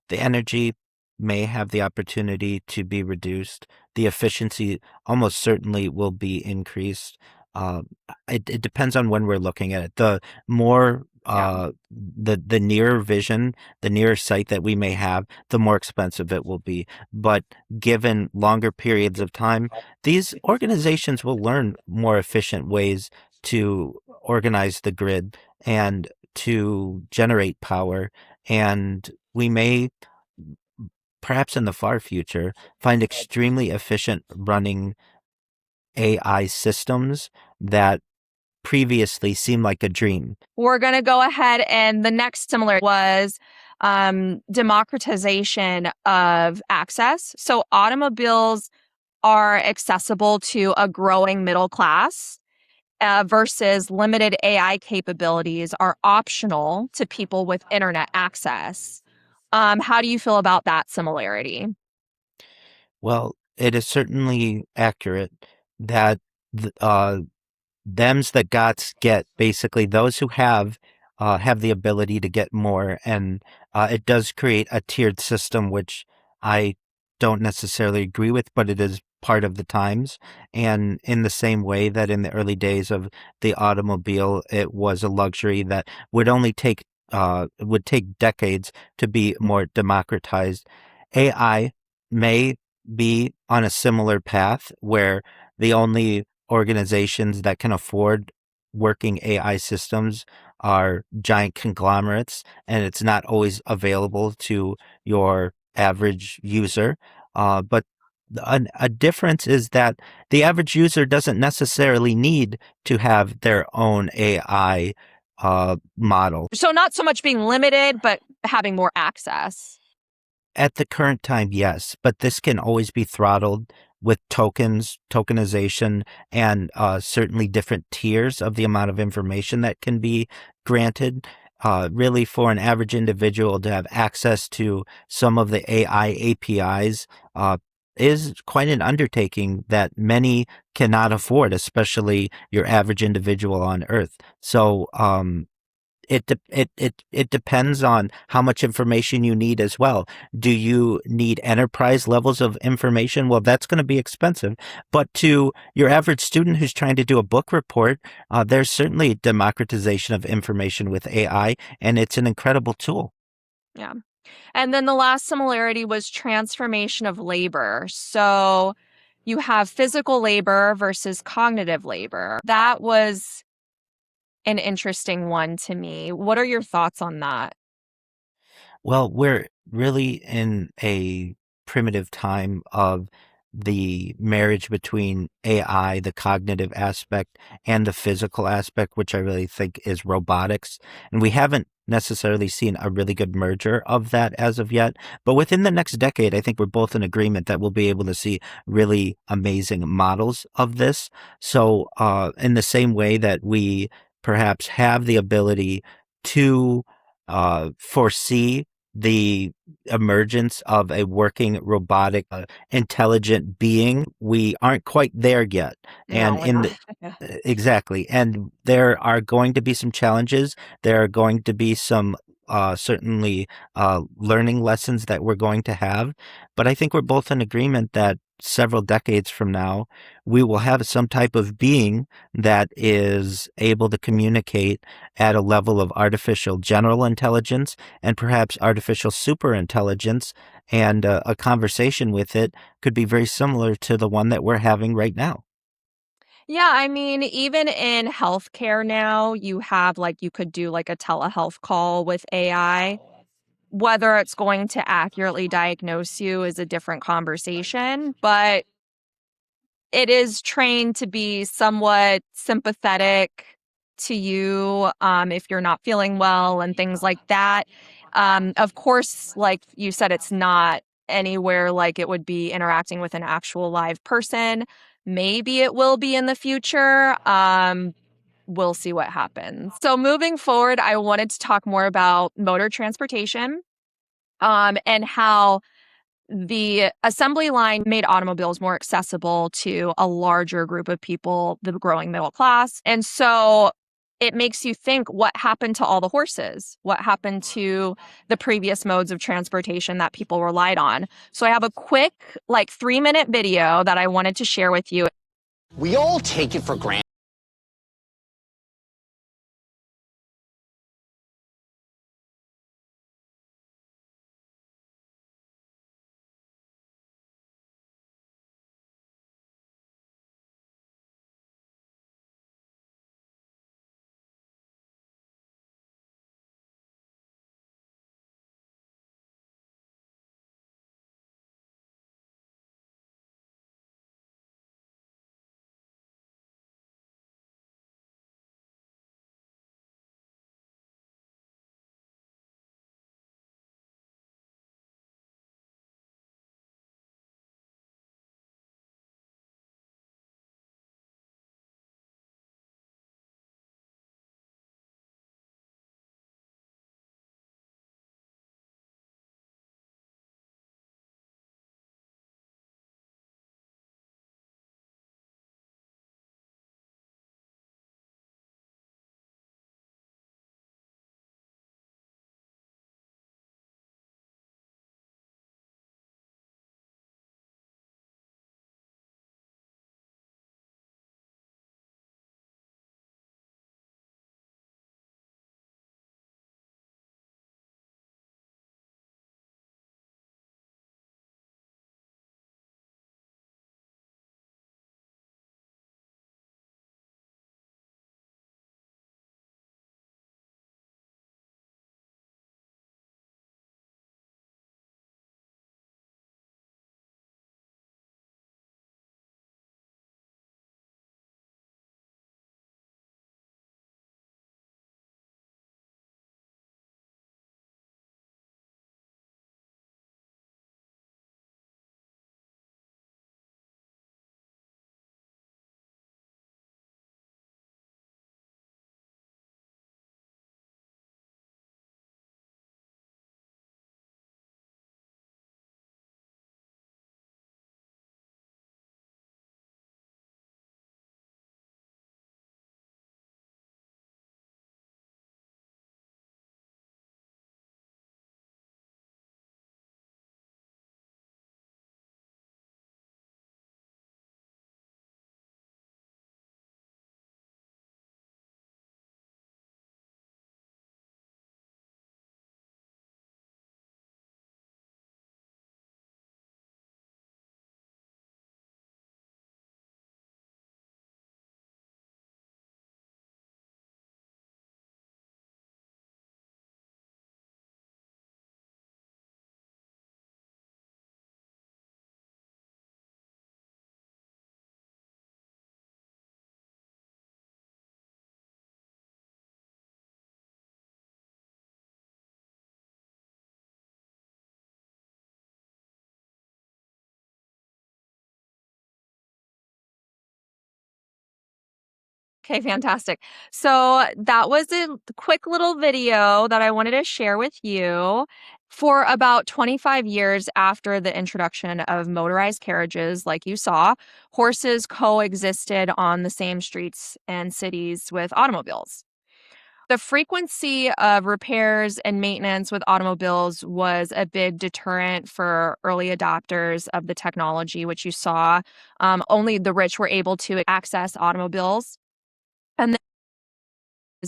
the energy may have the opportunity to be reduced. The efficiency almost certainly will be increased. Uh, it depends on when we're looking at it. The more Yeah. the nearer vision, the nearer sight that we may have, the more expensive it will be. But given longer periods of time, these organizations will learn more efficient ways to organize the grid and to generate power. And we may, perhaps in the far future, find extremely efficient running AI systems that previously seemed like a dream. We're going to go ahead, and the next similar was democratization of access. So automobiles are accessible to a growing middle class, versus limited AI capabilities are optional to people with internet access. How do you feel about that similarity? Well, it is certainly accurate that thems that gots get, basically those who have the ability to get more, and it does create a tiered system, which I don't necessarily agree with, but it is part of the times. And in the same way that in the early days of the automobile, it was a luxury that would take decades to be more democratized. AI may be on a similar path where the only organizations that can afford working AI systems are giant conglomerates, and it's not always available to your average user. But a difference is that the average user doesn't necessarily need to have their own AI model. So, not so much being limited, but having more access. At the current time, yes, but this can always be throttled with tokens, tokenization, and certainly different tiers of the amount of information that can be granted. Really, for an average individual to have access to some of the AI APIs is quite an undertaking that many cannot afford, especially your average individual on Earth. So, it depends on how much information you need as well. Do you need enterprise levels of information? Well, that's going to be expensive. But to your average student who's trying to do a book report, there's certainly democratization of information with AI, and it's an incredible tool. Yeah. And then the last similarity was transformation of labor. So you have physical labor versus cognitive labor. That was an interesting one to me. What are your thoughts on that? Well, we're really in a primitive time of the marriage between AI, the cognitive aspect, and the physical aspect, which I really think is robotics. And we haven't necessarily seen a really good merger of that as of yet. But within the next decade, I think we're both in agreement that we'll be able to see really amazing models of this. So, in the same way that we perhaps have the ability to foresee the emergence of a working robotic intelligent being, we aren't quite there yet. No, And we're in not. the exactly. And there are going to be some challenges. There are going to be some certainly learning lessons that we're going to have. But I think we're both in agreement that several decades from now, we will have some type of being that is able to communicate at a level of artificial general intelligence and perhaps artificial super intelligence. And a conversation with it could be very similar to the one that we're having right now. Yeah, I mean, even in healthcare now, you have you could do like a telehealth call with AI. Whether it's going to accurately diagnose you is a different conversation, but it is trained to be somewhat sympathetic to you, if you're not feeling well and things like that. Of course, like you said, it's not anywhere like it would be interacting with an actual live person. Maybe it will be in the future. We'll see what happens. So moving forward, I wanted to talk more about motor transportation, and how the assembly line made automobiles more accessible to a larger group of people, the growing middle class. And so it makes you think, what happened to all the horses? What happened to the previous modes of transportation that people relied on? So I have a quick, like 3-minute video that I wanted to share with you. We all take it for granted. Okay, fantastic. So that was a quick little video that I wanted to share with you. For about 25 years after the introduction of motorized carriages, like you saw, horses coexisted on the same streets and cities with automobiles. The frequency of repairs and maintenance with automobiles was a big deterrent for early adopters of the technology, which you saw. Only the rich were able to access automobiles. And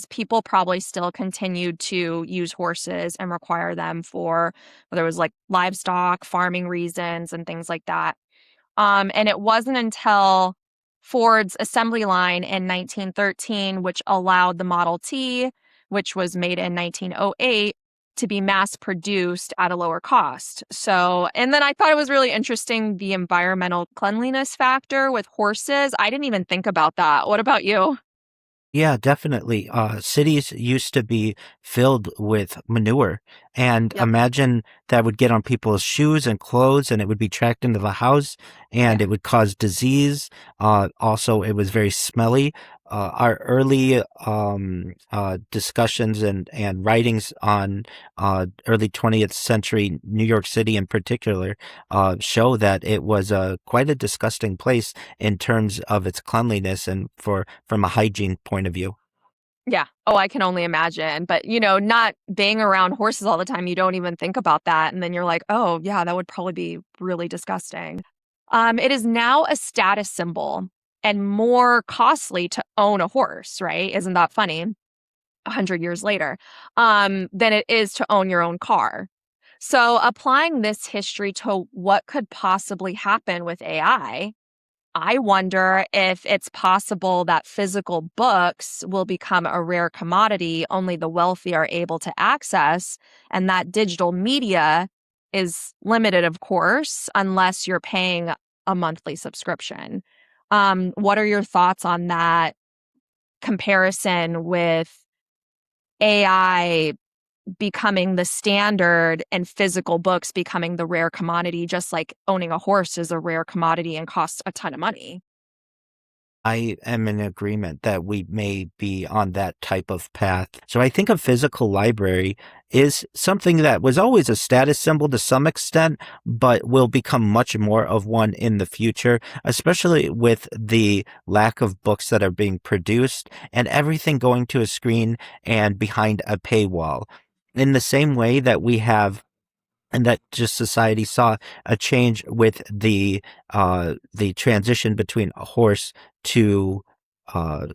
people probably still continued to use horses and require them for whether it was like livestock, farming reasons, and things like that. And it wasn't until Ford's assembly line in 1913, which allowed the Model T, which was made in 1908, to be mass produced at a lower cost. So, and then I thought it was really interesting the environmental cleanliness factor with horses. I didn't even think about that. What about you? Yeah, definitely. Cities used to be filled with manure, and Yep. imagine that would get on people's shoes and clothes, and it would be tracked into the house, and Yeah. it would cause disease. Also, it was very smelly. Our early discussions and writings on early 20th century New York City in particular show that it was quite a disgusting place in terms of its cleanliness and from a hygiene point of view. Yeah. Oh, I can only imagine. But, not being around horses all the time, you don't even think about that. And then you're like, oh, yeah, that would probably be really disgusting. It is now a status symbol and more costly to own a horse, right? Isn't that funny? 100 years later, than it is to own your own car. So applying this history to what could possibly happen with I wonder if it's possible that physical books will become a rare commodity only the wealthy are able to access, and that digital media is limited, of course, unless you're paying a monthly subscription. What are your thoughts on that comparison with AI becoming the standard and physical books becoming the rare commodity, just like owning a horse is a rare commodity and costs a ton of money? I am in agreement that we may be on that type of path. So I think a physical library is something that was always a status symbol to some extent, but will become much more of one in the future, especially with the lack of books that are being produced and everything going to a screen and behind a paywall. In the same way that we have and that just society saw a change with the transition between a horse to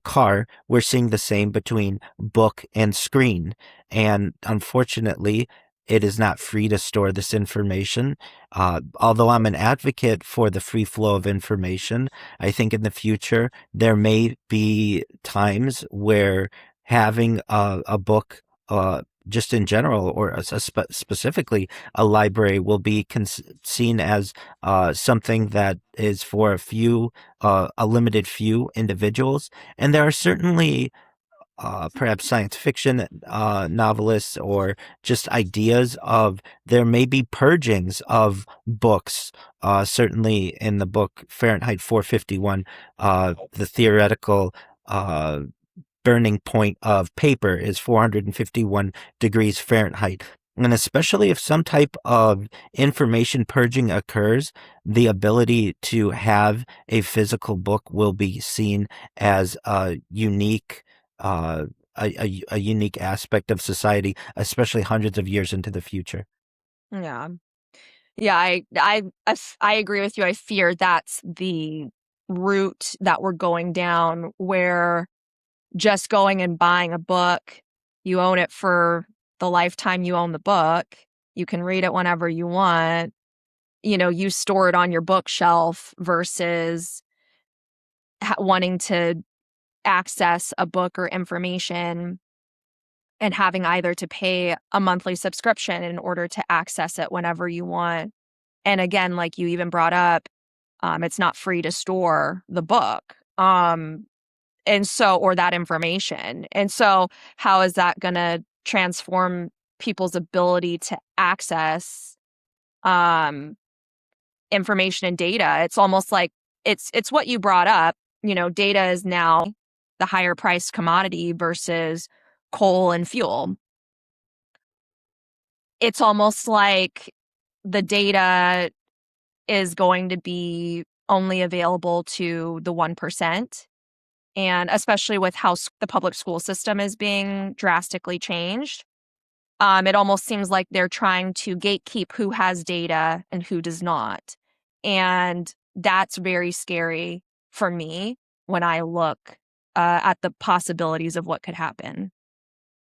car. We're seeing the same between book and screen, and unfortunately, it is not free to store this information. Although I'm an advocate for the free flow of information, I think in the future there may be times where having a book. Just in general, or specifically a library, will be seen as something that is for a limited few individuals. And there are certainly perhaps science fiction novelists or just ideas of there may be purgings of books. Certainly in the book Fahrenheit 451, the theoretical burning point of paper is 451 degrees Fahrenheit. And especially if some type of information purging occurs, the ability to have a physical book will be seen as uh, a unique aspect of society, especially hundreds of years into the future. Yeah. Yeah, I agree with you. I fear that's the route that we're going down, where just going and buying a book, you own it for the lifetime you own the book. You can read it whenever you want. You store it on your bookshelf versus wanting to access a book or information and having either to pay a monthly subscription in order to access it whenever you want. And again, like you even brought up, it's not free to store the book. And so, or that information. And so, how is that going to transform people's ability to access um, information and data? It's almost like it's what you brought up. Data is now the higher priced commodity versus coal and fuel. It's almost like the data is going to be only available to the 1%. And especially with how the public school system is being drastically changed, it almost seems like they're trying to gatekeep who has data and who does not. And that's very scary for me when I look at the possibilities of what could happen.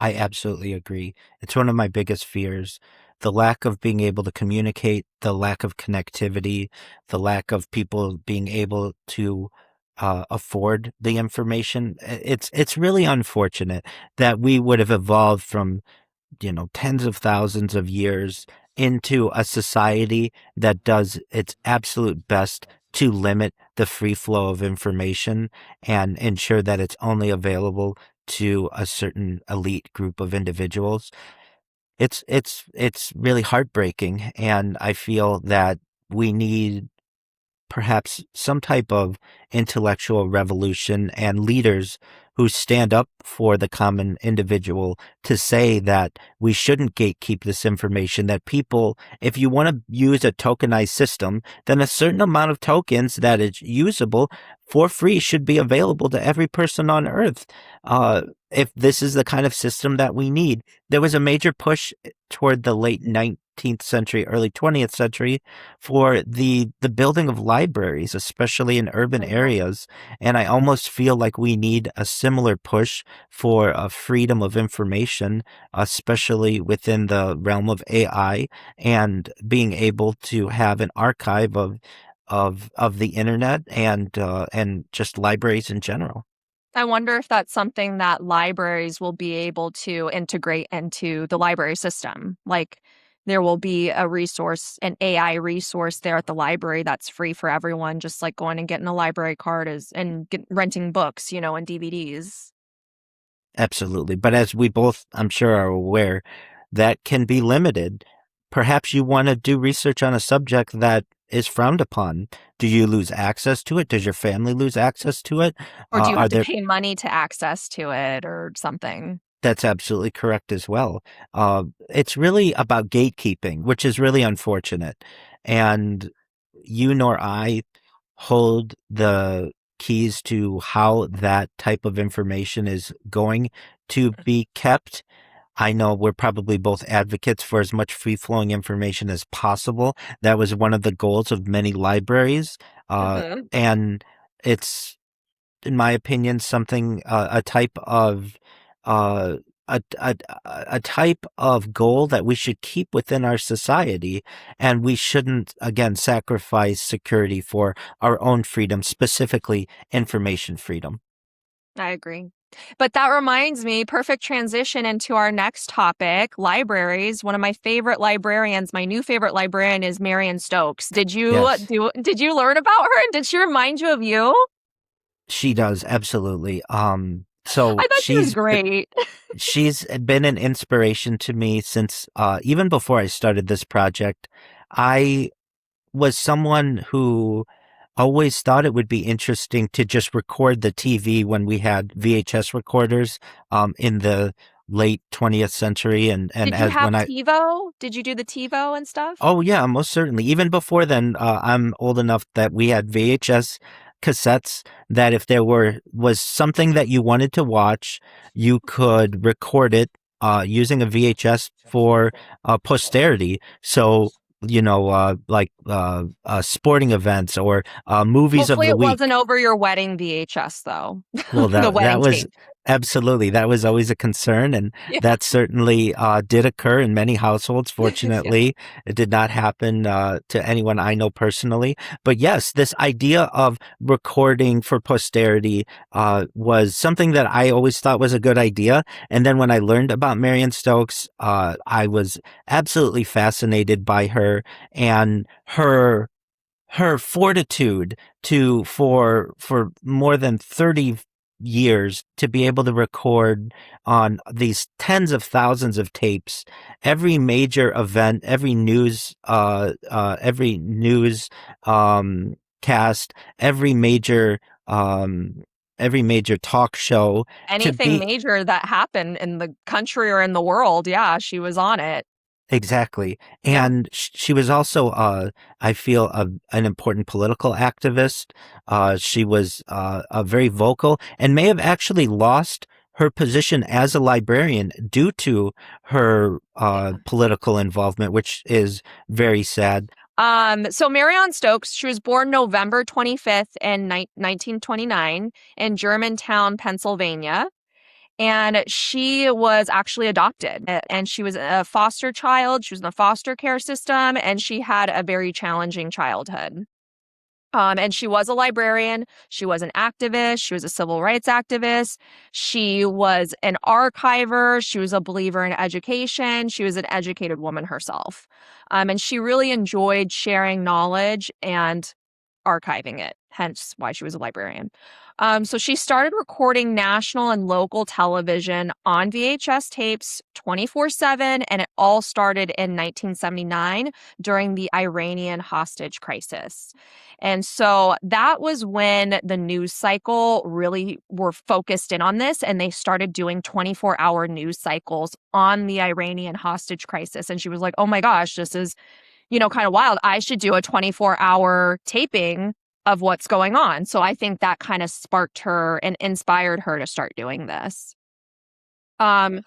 I absolutely agree. It's one of my biggest fears. The lack of being able to communicate, the lack of connectivity, the lack of people being able to afford the information. It's really unfortunate that we would have evolved from, tens of thousands of years into a society that does its absolute best to limit the free flow of information and ensure that it's only available to a certain elite group of individuals. It's really heartbreaking, and I feel that we need perhaps some type of intellectual revolution and leaders who stand up for the common individual to say that we shouldn't gatekeep this information, that people, if you want to use a tokenized system, then a certain amount of tokens that is usable for free should be available to every person on earth. If this is the kind of system that we need, there was a major push toward the late 19th century, early 20th century for the building of libraries, especially in urban areas. And I almost feel like we need a similar push for a freedom of information, especially within the realm of AI and being able to have an archive of the internet and just libraries in general. I wonder if that's something that libraries will be able to integrate into the library system. Like there will be a resource, an AI resource there at the library that's free for everyone, just like going and getting a library card renting books, and DVDs. Absolutely. But as we both, I'm sure, are aware, that can be limited. Perhaps you want to do research on a subject that is frowned upon. Do you lose access to it? Does your family lose access to it? Or do you Are have to there pay money to access to it or something? That's absolutely correct as well. It's really about gatekeeping, which is really unfortunate. And you nor I hold the keys to how that type of information is going to be kept. I know we're probably both advocates for as much free flowing information as possible. That was one of the goals of many libraries. Mhm. And it's, in my opinion, something, a type of, uh, a type of goal that we should keep within our society, and we shouldn't again sacrifice security for our own freedom, specifically information freedom. I agree. But that reminds me, perfect transition into our next topic, libraries. One of my favorite librarians, my new favorite librarian is Marion Stokes. Yes, Did you learn about her and did she remind you of you? she does absolutely. So I thought she was great. she's been an inspiration to me since even before I started this project. I was someone who always thought it would be interesting to just record the TV when we had VHS recorders in the late 20th century and Did you as have when I TiVo? Did you do the TiVo and stuff? Oh yeah, most certainly. Even before then, I'm old enough that we had VHS cassettes that if there was something that you wanted to watch, you could record it using a VHS for posterity. So, sporting events or movies of Hopefully the it wasn't week. over your wedding VHS though. Well, The that wedding was tape. absolutely that was always a concern, and Yeah. that certainly did occur in many households. Yeah. Fortunately, it did not happen to anyone I know personally. But yes, this idea of recording for posterity was something that I always thought was a good idea. And then when I learned about Marion Stokes, I was absolutely fascinated by her and her fortitude to for more than 30 years to be able to record on these tens of thousands of tapes every major event, every news cast, every major um every major talk show to Anything be major that happened in the country or in the world, yeah, she was on it. Exactly. Yeah. And she was also, I feel, an important political activist. She was very vocal and may have actually lost her position as a librarian due to her Yeah. political involvement, which is very sad. So Marion Stokes, she was born November 25th in 1929 in Germantown, Pennsylvania. And she was actually adopted. And she was a foster child. She was in the foster care system, and she had a very challenging childhood. And she was a librarian. She was an activist. She was a civil rights activist. She was an archiver. She was a believer in education. She was an educated woman herself. And she really enjoyed sharing knowledge and archiving it, hence why she was a librarian. So she started recording national and local television on VHS tapes 24/7, and it all started in 1979 during the Iranian hostage crisis. And so that was when the news cycle really were focused in on this, and they started doing 24-hour news cycles on the Iranian hostage crisis. And she was like, oh my gosh, this is, kind of wild. I should do a 24-hour taping of what's going on. So I think that kind of sparked her and inspired her to start doing this. Um,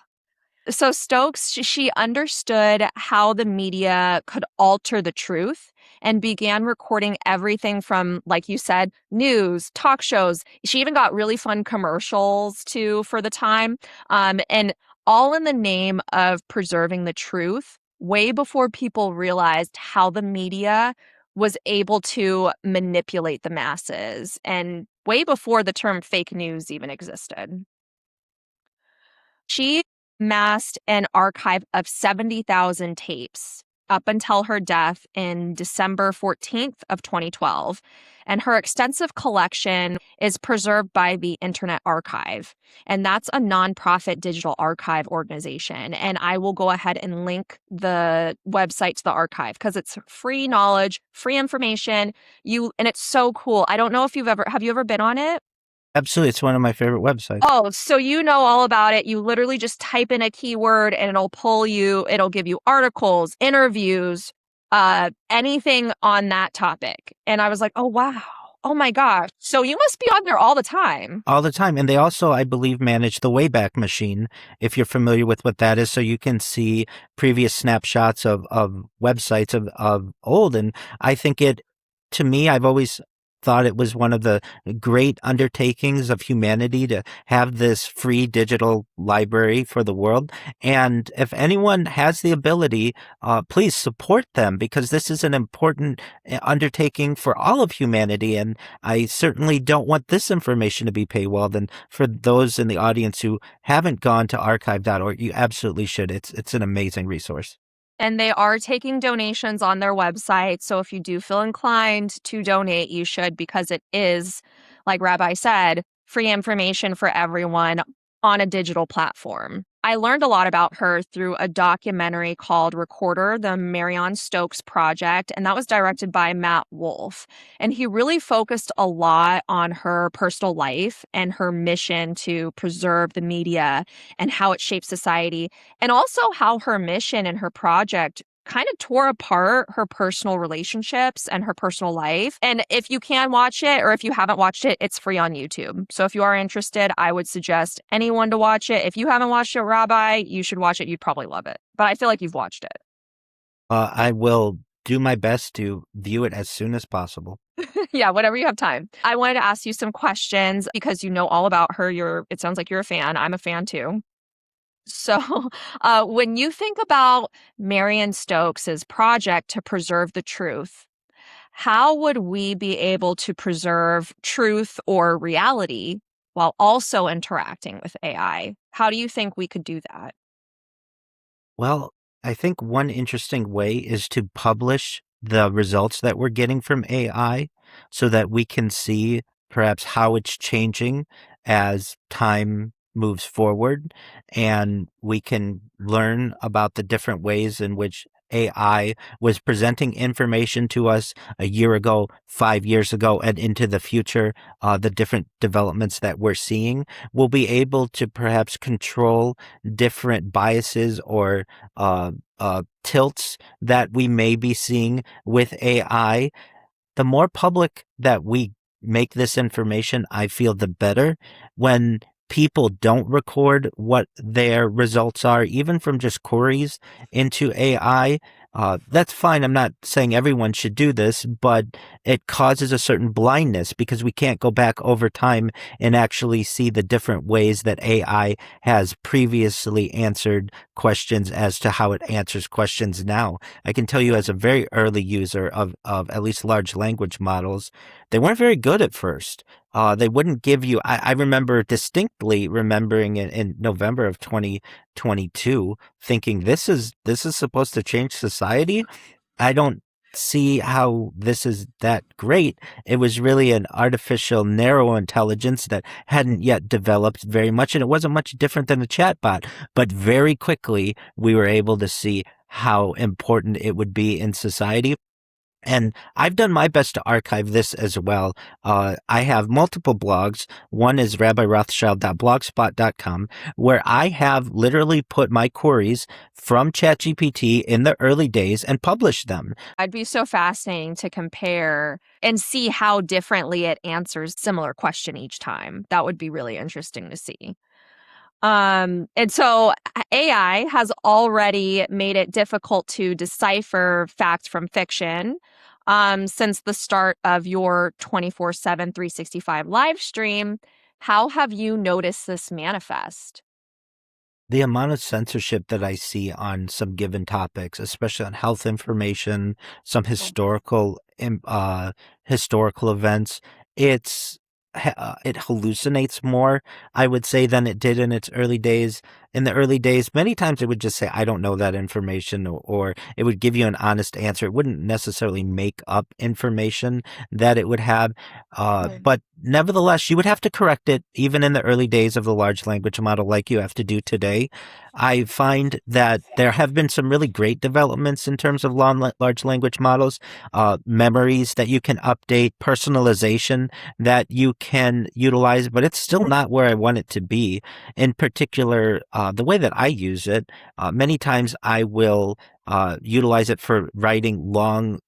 so Stokes, she understood how the media could alter the truth and began recording everything from, like you said, news, talk shows. She even got really fun commercials too for the time. And all in the name of preserving the truth, way before people realized how the media was able to manipulate the masses, and way before the term fake news even existed. She amassed an archive of 70,000 tapes up until her death in December 14th of 2012. And her extensive collection is preserved by the Internet Archive. And that's a nonprofit digital archive organization. And I will go ahead and link the website to the archive because it's free knowledge, free information. And it's so cool. I don't know if have you ever been on it? Absolutely. It's one of my favorite websites. Oh, so you know all about it. You literally just type in a keyword and it'll give you articles, interviews, anything on that topic. And I was like, oh, wow. Oh my gosh. So you must be on there all the time. All the time. And they also, I believe, manage the Wayback Machine, if you're familiar with what that is. So you can see previous snapshots of websites of old. And I think to me, I've always thought it was one of the great undertakings of humanity to have this free digital library for the world. And if anyone has the ability, please support them, because this is an important undertaking for all of humanity. And I certainly don't want this information to be paywalled. And for those in the audience who haven't gone to archive.org, you absolutely should. It's an amazing resource. And they are taking donations on their website. So if you do feel inclined to donate, you should, because it is, like Rabbi said, free information for everyone on a digital platform. I learned a lot about her through a documentary called Recorder, the Marion Stokes Project, and that was directed by Matt Wolf. And he really focused a lot on her personal life and her mission to preserve the media and how it shapes society, and also how her mission and her project kind of tore apart her personal relationships and her personal life. And if you can watch it, or if you haven't watched it, it's free on YouTube. So if you are interested, I would suggest anyone to watch it. If you haven't watched it, Rabbi, you should watch it. You'd probably love it. But I feel like you've watched it. I will do my best to view it as soon as possible. Yeah, whenever you have time. I wanted to ask you some questions because you know all about her. It sounds like you're a fan. I'm a fan too. So, when you think about Marion Stokes's project to preserve the truth, how would we be able to preserve truth or reality while also interacting with AI? How do you think we could do that? Well, I think one interesting way is to publish the results that we're getting from AI so that we can see perhaps how it's changing as time moves forward, and we can learn about the different ways in which AI was presenting information to us a year ago, 5 years ago, and into the future, the different developments that we're seeing. We'll be able to perhaps control different biases or tilts that we may be seeing with AI. The more public that we make this information, I feel the better. When people don't record what their results are, even from just queries into AI, that's fine. I'm not saying everyone should do this, but it causes a certain blindness because we can't go back over time and actually see the different ways that AI has previously answered questions as to how it answers questions now. I can tell you, as a very early user of at least large language models, they weren't very good at first. They wouldn't give you, I remember distinctly remembering in November of 2022 thinking this is supposed to change society. I don't see how this is that great. It was really an artificial narrow intelligence that hadn't yet developed very much, and it wasn't much different than a chatbot. But very quickly, we were able to see how important it would be in society. And I've done my best to archive this as well. I have multiple blogs. One is rabbirothschild.blogspot.com, where I have literally put my queries from ChatGPT in the early days and published them. I'd be so fascinating to compare and see how differently it answers similar question each time. That would be really interesting to see. And so AI has already made it difficult to decipher fact from fiction. Since the start of your 24/7, 365 live stream, how have you noticed this manifest? The amount of censorship that I see on some given topics, especially on health information, some historical events, it's it hallucinates more, I would say, than it did in its early days. In the early days, many times it would just say, "I don't know that information," or it would give you an honest answer. It wouldn't necessarily make up information that it would have, Right. but nevertheless, you would have to correct it even in the early days of the large language model, like you have to do today. I find that there have been some really great developments in terms of large language models, memories that you can update, personalization that you can utilize, but it's still not where I want it to be. In particular, the way that I use it, many times I will utilize it for writing long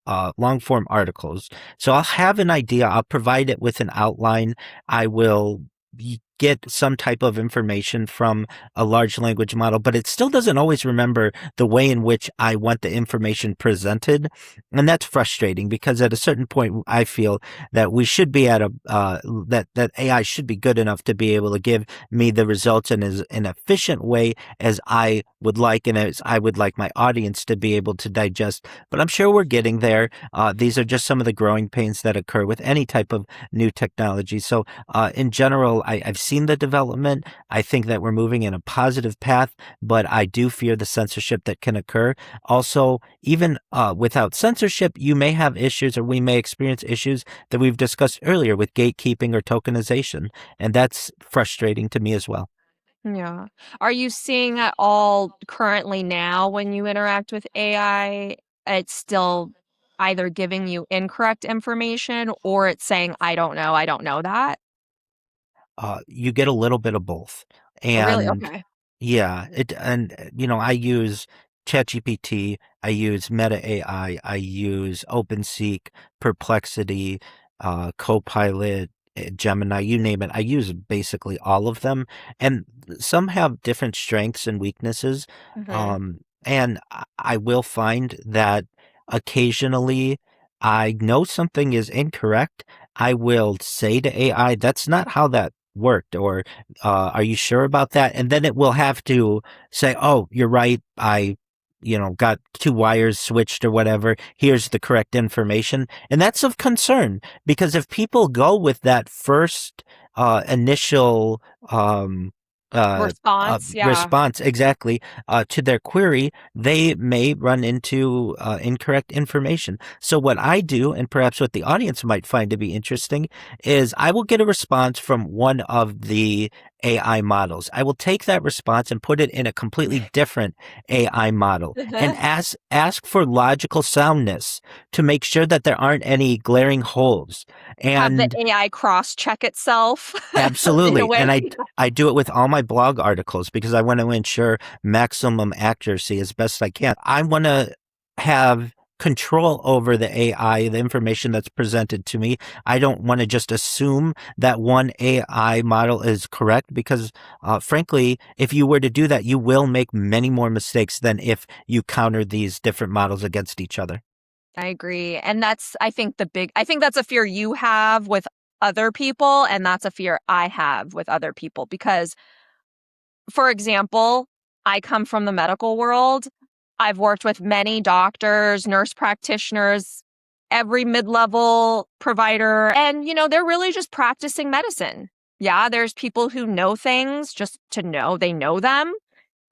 form articles. So I'll have an idea. I'll provide it with an outline. I will get some type of information from a large language model, but it still doesn't always remember the way in which I want the information presented. And that's frustrating because at a certain point, I feel that we should be at that AI should be good enough to be able to give me the results in as an efficient way as I would like and as I would like my audience to be able to digest. But I'm sure we're getting there. These are just some of the growing pains that occur with any type of new technology. So, in general, I've seen the development. I think that we're moving in a positive path, but I do fear the censorship that can occur. Also, even without censorship, you may have issues or we may experience issues that we've discussed earlier with gatekeeping or tokenization. And that's frustrating to me as well. Yeah. Are you seeing at all currently now when you interact with AI, it's still either giving you incorrect information or it's saying, I don't know that? You get a little bit of both. Oh, really? And Okay. yeah, I use ChatGPT, I use Meta AI, I use OpenSeek, Perplexity, Copilot, Gemini, you name it. I use basically all of them, and some have different strengths and weaknesses. Hmm. And I will find that occasionally I know something is incorrect. I will say to AI, "That's not how that worked," or "Are you sure about that?" And then it will have to say, "Oh, you're right. Got two wires switched or whatever. Here's the correct information." And that's of concern because if people go with that first initial Response. Yeah. response exactly to their query, they may run into incorrect information. So what I do, and perhaps what the audience might find to be interesting, is I will get a response from one of the AI models. I will take that response and put it in a completely different AI model and ask for logical soundness to make sure that there aren't any glaring holes. Have the And AI cross-check itself in a absolutely. way. And I do it with all my blog articles because I want to ensure maximum accuracy as best I can. I want to have control over the AI, the information that's presented to me. I don't want to just assume that one AI model is correct because, frankly, if you were to do that, you will make many more mistakes than if you counter these different models against each other. I agree. And I think that's a fear you have with other people, and that's a fear I have with other people because, for example, I come from the medical world. I've worked with many doctors, nurse practitioners, every mid-level provider, and they're really just practicing medicine. Yeah, there's people who know things just to know they know them,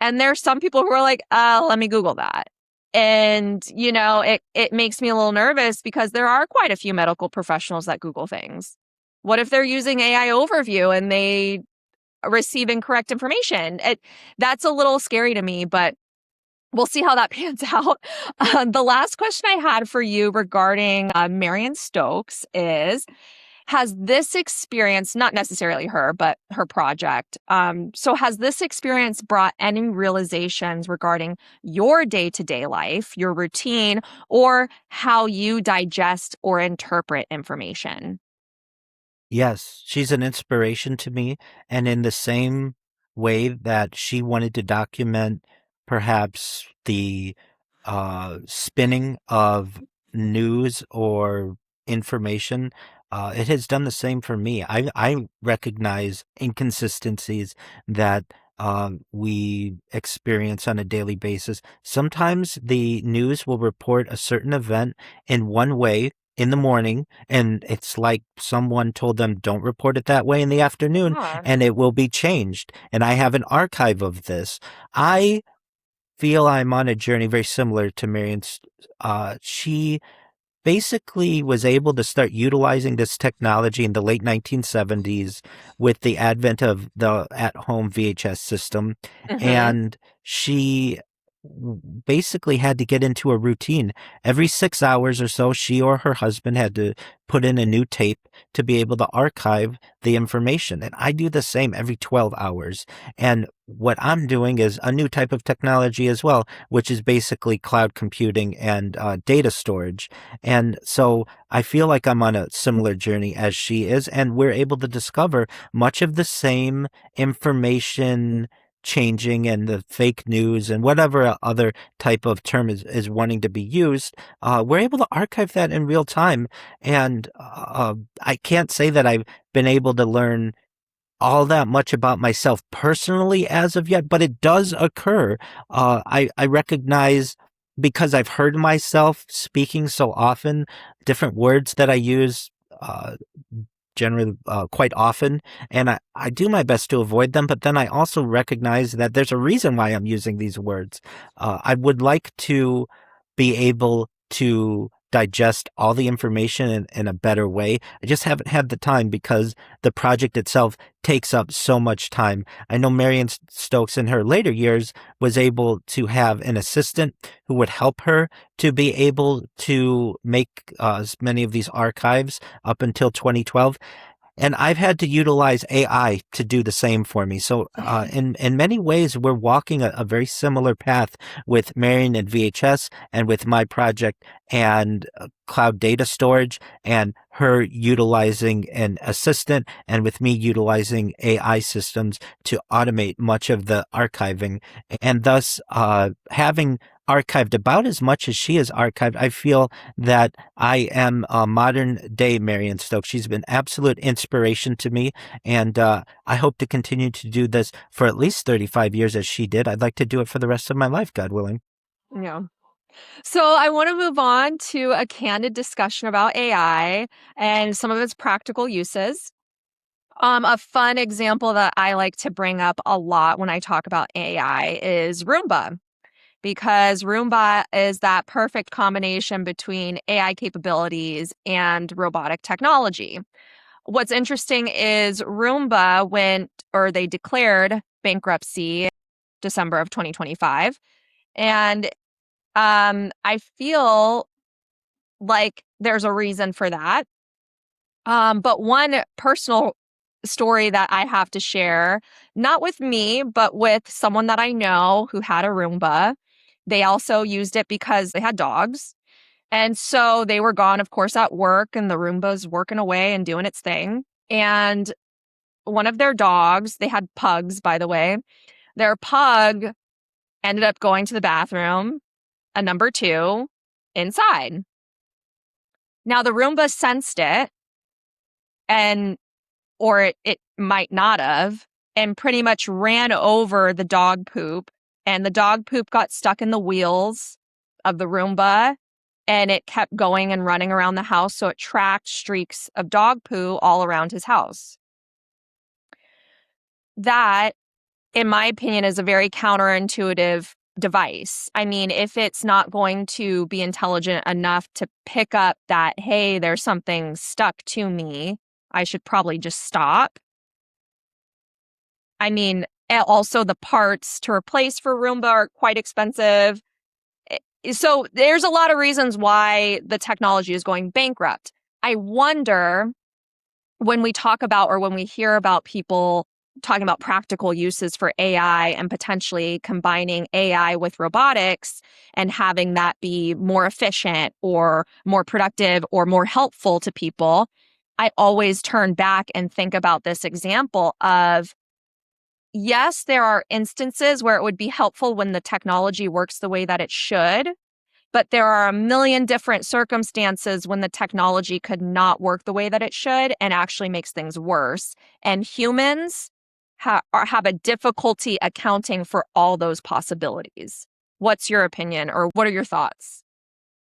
and there's some people who are like, let me Google that." And, it makes me a little nervous because there are quite a few medical professionals that Google things. What if they're using AI overview and they receive incorrect information? That's a little scary to me, but we'll see how that pans out. The last question I had for you regarding Marion Stokes is, has this experience, not necessarily her, but her project, so has this experience brought any realizations regarding your day-to-day life, your routine, or how you digest or interpret information? Yes, she's an inspiration to me, and in the same way that she wanted to document perhaps the spinning of news or information, it has done the same for me. I recognize inconsistencies that we experience on a daily basis. Sometimes the news will report a certain event in one way in the morning, and it's like someone told them, don't report it that way in the afternoon, Yeah. and it will be changed. And I have an archive of this. I feel I'm on a journey very similar to Marion's. She basically was able to start utilizing this technology in the late 1970s with the advent of the at-home VHS system. Hmm. And she basically had to get into a routine. Every 6 hours or so, she or her husband had to put in a new tape to be able to archive the information. And I do the same every 12 hours. And what I'm doing is a new type of technology as well, which is basically cloud computing and data storage. And so I feel like I'm on a similar journey as she is, and we're able to discover much of the same information changing and the fake news and whatever other type of term is wanting to be used. We're able to archive that in real time. And I can't say that I've been able to learn all that much about myself personally as of yet, but it does occur. I recognize, because I've heard myself speaking so often, different words that I use generally quite often, and I do my best to avoid them, but then I also recognize that there's a reason why I'm using these words. I would like to be able to digest all the information in a better way. I just haven't had the time because the project itself takes up so much time. I know Marion Stokes in her later years was able to have an assistant who would help her to be able to make many of these archives up until 2012. And I've had to utilize AI to do the same for me. So, in many ways, we're walking a very similar path with Marion and VHS, and with my project and cloud data storage, and her utilizing an assistant, and with me utilizing AI systems to automate much of the archiving, and thus having archived about as much as she has archived. I feel that I am a modern day Marion Stokes. She's been absolute inspiration to me, and I hope to continue to do this for at least 35 years as she did. I'd like to do it for the rest of my life, God willing. Yeah. So I want to move on to a candid discussion about AI and some of its practical uses. A fun example that I like to bring up a lot when I talk about AI is Roomba, because Roomba is that perfect combination between AI capabilities and robotic technology. What's interesting is Roomba they declared bankruptcy December of 2025. And I feel like there's a reason for that. But one personal story that I have to share, not with me, but with someone that I know who had a Roomba. They also used it because they had dogs. And so they were gone, of course, at work, and the Roomba's working away and doing its thing. And one of their dogs, they had pugs, by the way, their pug ended up going to the bathroom, a number two, inside. Now, the Roomba sensed it, and or it might not have, and pretty much ran over the dog poop. And the dog poop got stuck in the wheels of the Roomba, and it kept going and running around the house. So it tracked streaks of dog poo all around his house. That, in my opinion, is a very counterintuitive device. I mean, if it's not going to be intelligent enough to pick up that, hey, there's something stuck to me, I should probably just stop. I mean, also the parts to replace for Roomba are quite expensive. So there's a lot of reasons why the technology is going bankrupt. I wonder when we talk about or when we hear about people talking about practical uses for AI and potentially combining AI with robotics and having that be more efficient or more productive or more helpful to people, I always turn back and think about this example of, yes, there are instances where it would be helpful when the technology works the way that it should. But there are a million different circumstances when the technology could not work the way that it should and actually makes things worse. And humans have a difficulty accounting for all those possibilities. What's your opinion, or what are your thoughts?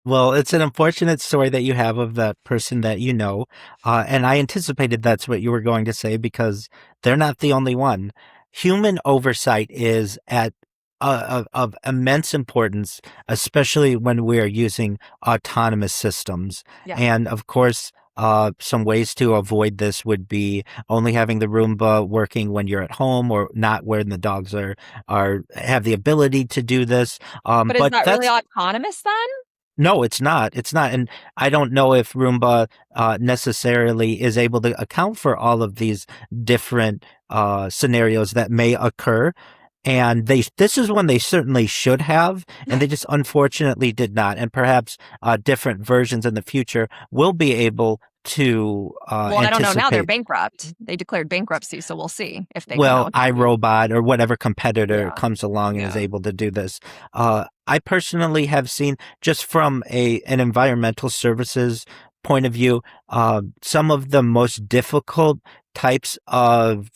Well, it's an unfortunate story that you have of that person that you know. And I anticipated that's what you were going to say because they're not the only one. Human oversight is of immense importance, especially when we're using autonomous systems. Yeah. And of course, some ways to avoid this would be only having the Roomba working when you're at home or not when the dogs are have the ability to do this. But is But that really that's autonomous then? no, it's not. It's not. And I don't know if Roomba necessarily is able to account for all of these different scenarios that may occur. And this is one they certainly should have, and they just unfortunately did not. And perhaps different versions in the future will be able to Well, I don't know now. They're anticipate. bankrupt. They declared bankruptcy, so we'll see if they come out Well, with something. iRobot or whatever competitor Yeah. comes along and is Yeah. able to do this. I personally have seen, just from an environmental services point of view, some of the most difficult types of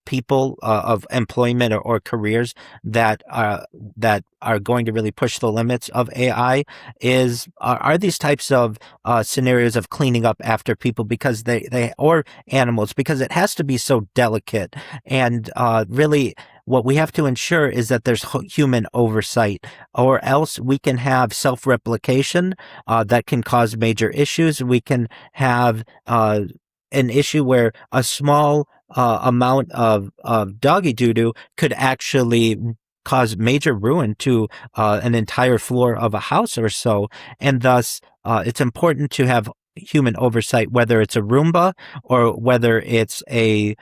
people of employment or careers that are going to really push the limits of AI are these types of scenarios of cleaning up after people because they or animals, because it has to be so delicate. And really what we have to ensure is that there's human oversight, or else we can have self-replication that can cause major issues. We can have an issue where a small amount of doggy doo-doo could actually cause major ruin to an entire floor of a house or so. And thus, it's important to have human oversight, whether it's a Roomba or whether it's an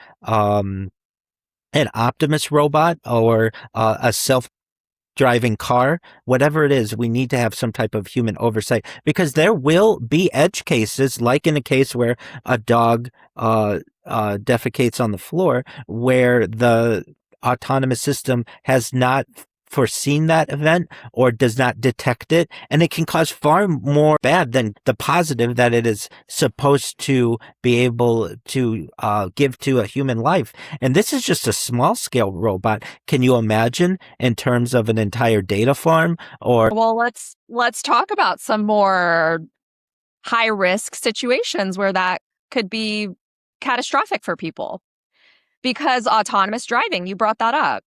Optimus robot or a self-driving car, whatever it is, we need to have some type of human oversight, because there will be edge cases, like in a case where a dog defecates on the floor, where the autonomous system has not foreseen that event or does not detect it, and it can cause far more bad than the positive that it is supposed to be able to give to a human life. And this is just a small scale robot. Can you imagine in terms of an entire data farm? Or Well, let's talk about some more high risk situations where that could be catastrophic for people. Because autonomous driving, you brought that up.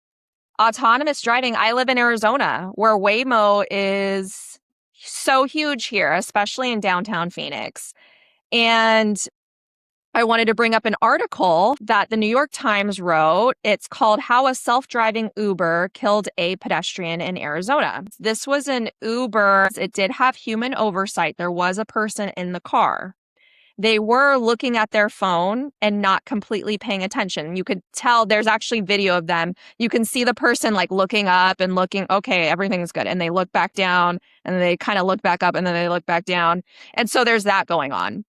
Autonomous driving, I live in Arizona, where Waymo is so huge here, especially in downtown Phoenix. And I wanted to bring up an article that the New York Times wrote. It's called How a Self-Driving Uber Killed a Pedestrian in Arizona. This was an Uber. It did have human oversight. There was a person in the car. They were looking at their phone and not completely paying attention. You could tell, there's actually video of them. You can see the person like looking up and looking, okay, everything's good. And they look back down and they kind of look back up and then they look back down. And so there's that going on.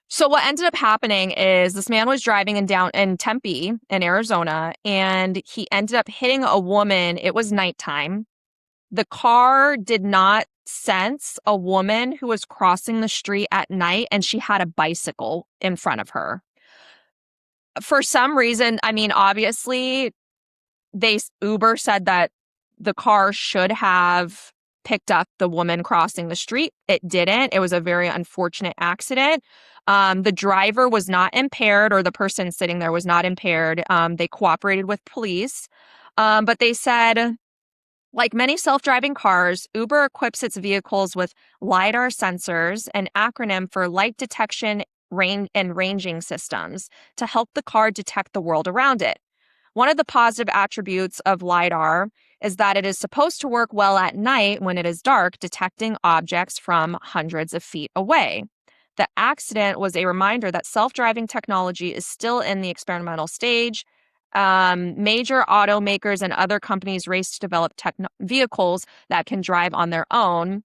So what ended up happening is this man was driving in Tempe in Arizona, and he ended up hitting a woman. It was nighttime. The car did not sense a woman who was crossing the street at night, and she had a bicycle in front of her. For some reason, I mean, obviously, Uber said that the car should have picked up the woman crossing the street. It didn't. It was a very unfortunate accident. The driver was not impaired, or the person sitting there was not impaired. They cooperated with police. But they said, like many self-driving cars, Uber equips its vehicles with LiDAR sensors, an acronym for light detection and ranging systems, to help the car detect the world around it. One of the positive attributes of LiDAR is that it is supposed to work well at night when it is dark, detecting objects from hundreds of feet away. The accident was a reminder that self-driving technology is still in the experimental stage. Major automakers and other companies race to develop vehicles that can drive on their own.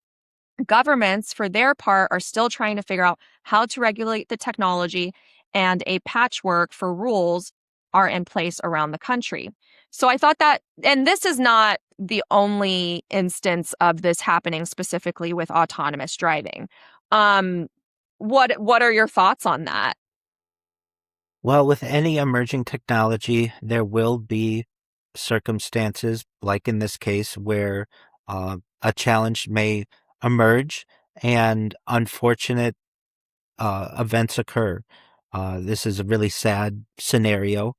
Governments, for their part, are still trying to figure out how to regulate the technology, and a patchwork for rules are in place around the country. So I thought that, and this is not the only instance of this happening specifically with autonomous driving. Um, what are your thoughts on that? Well, with any emerging technology, there will be circumstances, like in this case, where a challenge may emerge and unfortunate events occur. This is a really sad scenario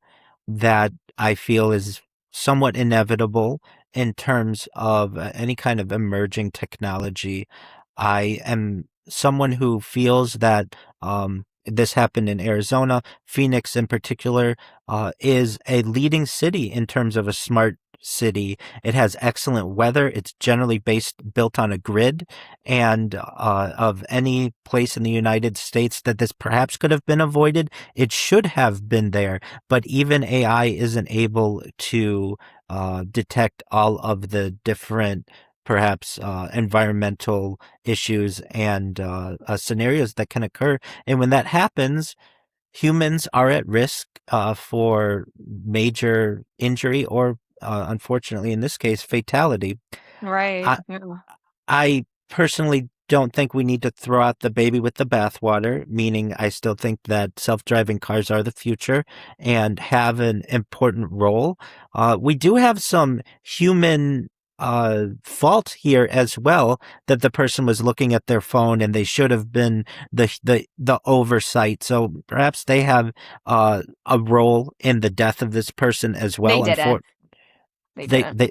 that I feel is somewhat inevitable in terms of any kind of emerging technology. I am someone who feels that this happened in Arizona. Phoenix, in particular, is a leading city in terms of a smart city. It has excellent weather. It's generally built on a grid, and of any place in the United States that this perhaps could have been avoided, it should have been there. But even AI isn't able to detect all of the different, perhaps environmental issues and scenarios that can occur. And when that happens, humans are at risk for major injury or, unfortunately, in this case, fatality. Right. I, Yeah. I personally don't think we need to throw out the baby with the bathwater, meaning I still think that self-driving cars are the future and have an important role. We do have some human fault here as well, that the person was looking at their phone and they should have been the oversight. So perhaps they have a role in the death of this person as They well. didn't. They They didn't. they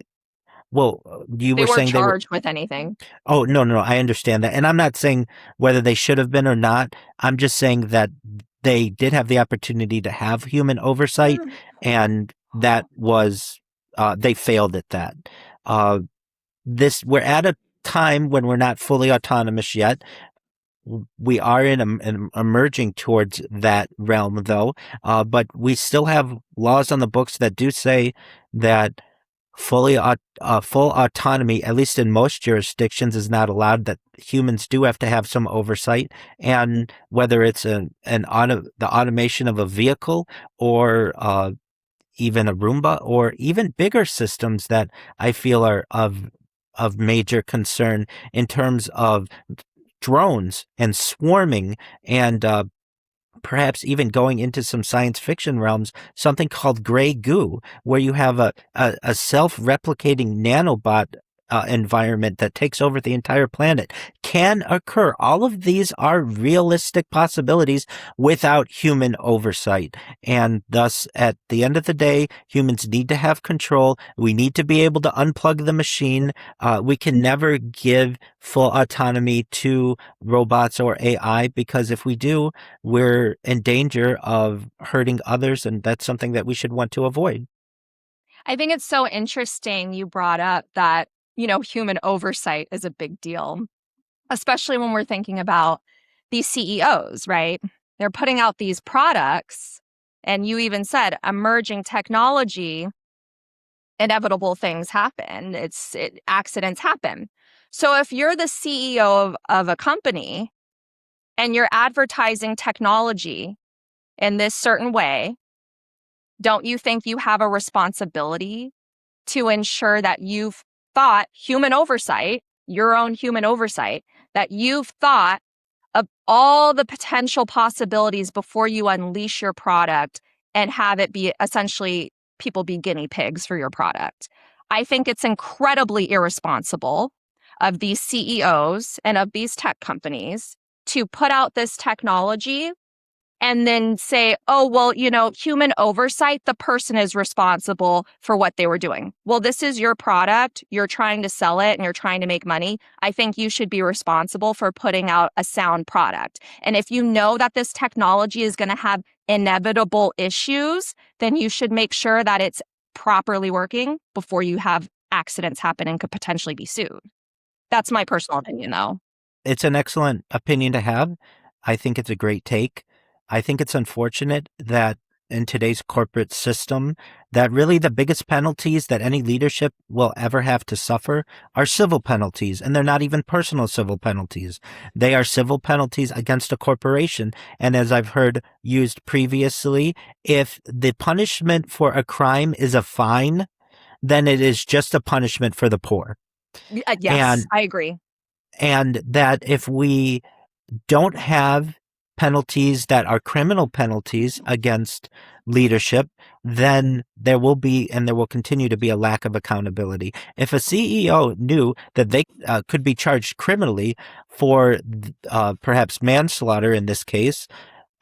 well, you They were weren't saying they were. charged with anything. Oh, no, no, no, I understand that, and I'm not saying whether they should have been or not. I'm just saying that they did have the opportunity to have human oversight, and that was, they failed at that. Uh, we're at a time when we're not fully autonomous yet. We are in emerging towards that realm, though, but we still have laws on the books that do say that full autonomy, at least in most jurisdictions, is not allowed. That humans do have to have some oversight, and whether it's the automation of a vehicle or even a Roomba or even bigger systems that I feel are of major concern in terms of drones and swarming and perhaps even going into some science fiction realms, something called gray goo, where you have a self-replicating nanobot environment that takes over the entire planet, can occur. All of these are realistic possibilities without human oversight. And thus, at the end of the day, humans need to have control. We need to be able to unplug the machine. We can never give full autonomy to robots or AI, because if we do, we're in danger of hurting others, and that's something that we should want to avoid. I think it's so interesting you brought up that, human oversight is a big deal, especially when we're thinking about these CEOs, right? They're putting out these products, and you even said emerging technology, inevitable things happen. Accidents happen. So if you're the CEO of a company and you're advertising technology in this certain way, don't you think you have a responsibility to ensure that you've thought human oversight, your own human oversight, that you've thought of all the potential possibilities before you unleash your product and have it be essentially people be guinea pigs for your product? I think it's incredibly irresponsible of these CEOs and of these tech companies to put out this technology and then say, oh, well, human oversight, the person is responsible for what they were doing. Well, this is your product. You're trying to sell it and you're trying to make money. I think you should be responsible for putting out a sound product. And if you know that this technology is going to have inevitable issues, then you should make sure that it's properly working before you have accidents happen and could potentially be sued. That's my personal opinion, though. It's an excellent opinion to have. I think it's a great take. I think it's unfortunate that in today's corporate system, that really the biggest penalties that any leadership will ever have to suffer are civil penalties, and they're not even personal civil penalties. They are civil penalties against a corporation. And as I've heard used previously, if the punishment for a crime is a fine, then it is just a punishment for the poor. Yes, I agree. And that if we don't have penalties that are criminal penalties against leadership, then there will be and there will continue to be a lack of accountability. If a CEO knew that they could be charged criminally for perhaps manslaughter in this case,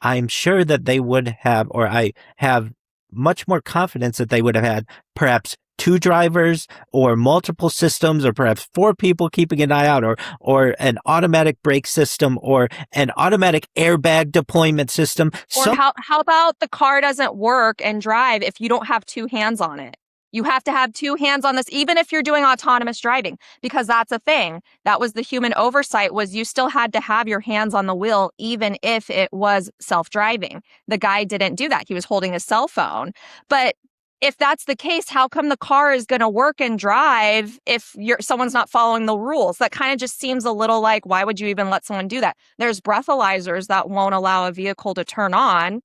I'm sure that they would have, or I have much more confidence that they would have had perhaps 2 drivers or multiple systems or perhaps 4 people keeping an eye out or an automatic brake system or an automatic airbag deployment system. Or how about the car doesn't work and drive if you don't have 2 hands on it? You have to have 2 hands on this, even if you're doing autonomous driving, because that's a thing. That was the human oversight, was you still had to have your hands on the wheel, even if it was self-driving. The guy didn't do that. He was holding his cell phone. But if that's the case, how come the car is going to work and drive if someone's not following the rules? That kind of just seems a little like, why would you even let someone do that? There's breathalyzers that won't allow a vehicle to turn on.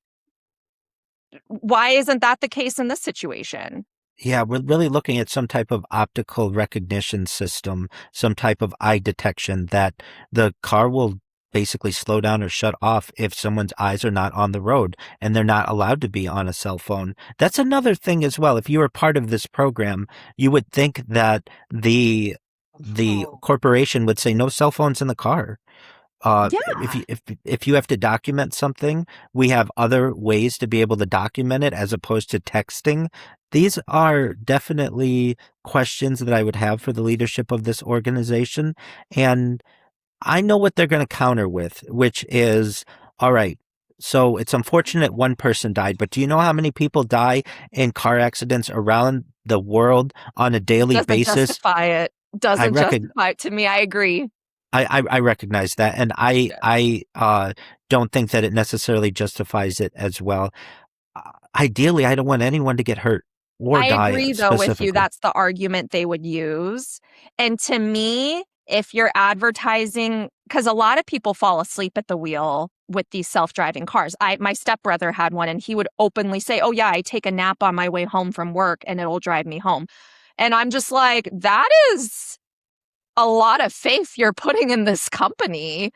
Why isn't that the case in this situation? Yeah, we're really looking at some type of optical recognition system, some type of eye detection that the car will basically slow down or shut off if someone's eyes are not on the road and they're not allowed to be on a cell phone. That's another thing as well. If you were part of this program, you would think that the corporation would say no cell phones in the car. Yeah. If you have to document something, we have other ways to be able to document it as opposed to texting. These are definitely questions that I would have for the leadership of this organization. And I know what they're going to counter with, which is, all right, so it's unfortunate one person died, but do you know how many people die in car accidents around the world on a daily basis? Justify it. Doesn't justify it to me. I agree. I recognize that, and I don't think that it necessarily justifies it as well. Ideally, I don't want anyone to get hurt or die. I agree, though, with you. That's the argument they would use. And to me, if you're advertising, because a lot of people fall asleep at the wheel with these self-driving cars. My stepbrother had one, and he would openly say, oh, yeah, I take a nap on my way home from work, and it'll drive me home. And I'm just like, that is a lot of faith you're putting in this company,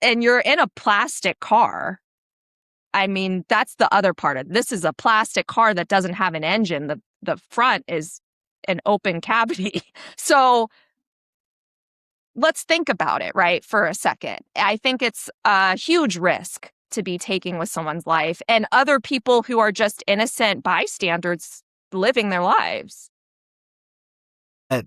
and you're in a plastic car. I mean, that's the other part of it. This is a plastic car that doesn't have an engine. The front is an open cavity. So let's think about it, right, for a second. I think it's a huge risk to be taking with someone's life and other people who are just innocent bystanders living their lives.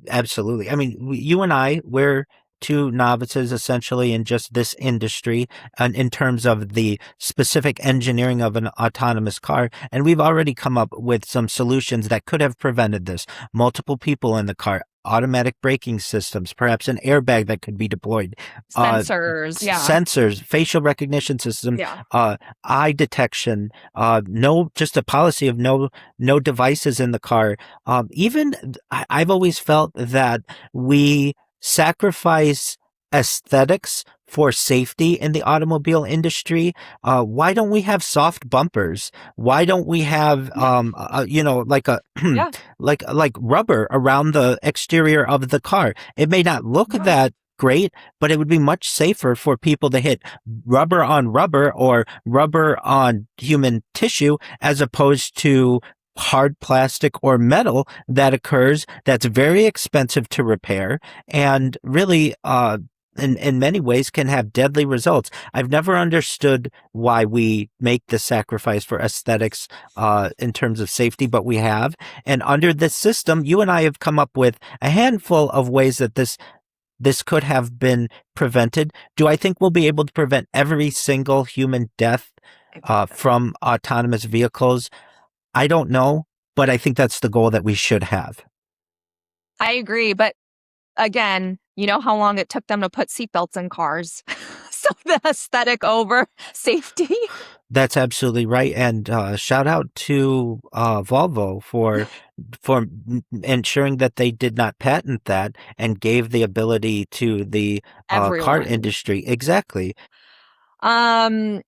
Absolutely. I mean, you and I, we're 2 novices essentially in just this industry and in terms of the specific engineering of an autonomous car. And we've already come up with some solutions that could have prevented this. Multiple people in the car, automatic braking systems, perhaps an airbag that could be deployed. Sensors, Sensors, facial recognition systems, eye detection, just a policy of no devices in the car. I've always felt that we sacrifice aesthetics for safety in the automobile industry. Why don't we have soft bumpers? Why don't we have, like a like rubber around the exterior of the car? It may not look that great, but it would be much safer for people to hit rubber on rubber or rubber on human tissue as opposed to hard plastic or metal that occurs that's very expensive to repair and really in many ways can have deadly results. I've never understood why we make the sacrifice for aesthetics in terms of safety, but we have. And under this system, you and I have come up with a handful of ways that this could have been prevented. Do I think we'll be able to prevent every single human death from autonomous vehicles? I don't know, but I think that's the goal that we should have. I agree, but again, you know how long it took them to put seatbelts in cars. So the aesthetic over safety. That's absolutely right. And shout out to Volvo for ensuring that they did not patent that and gave the ability to the car Everyone. industry. Exactly. Um,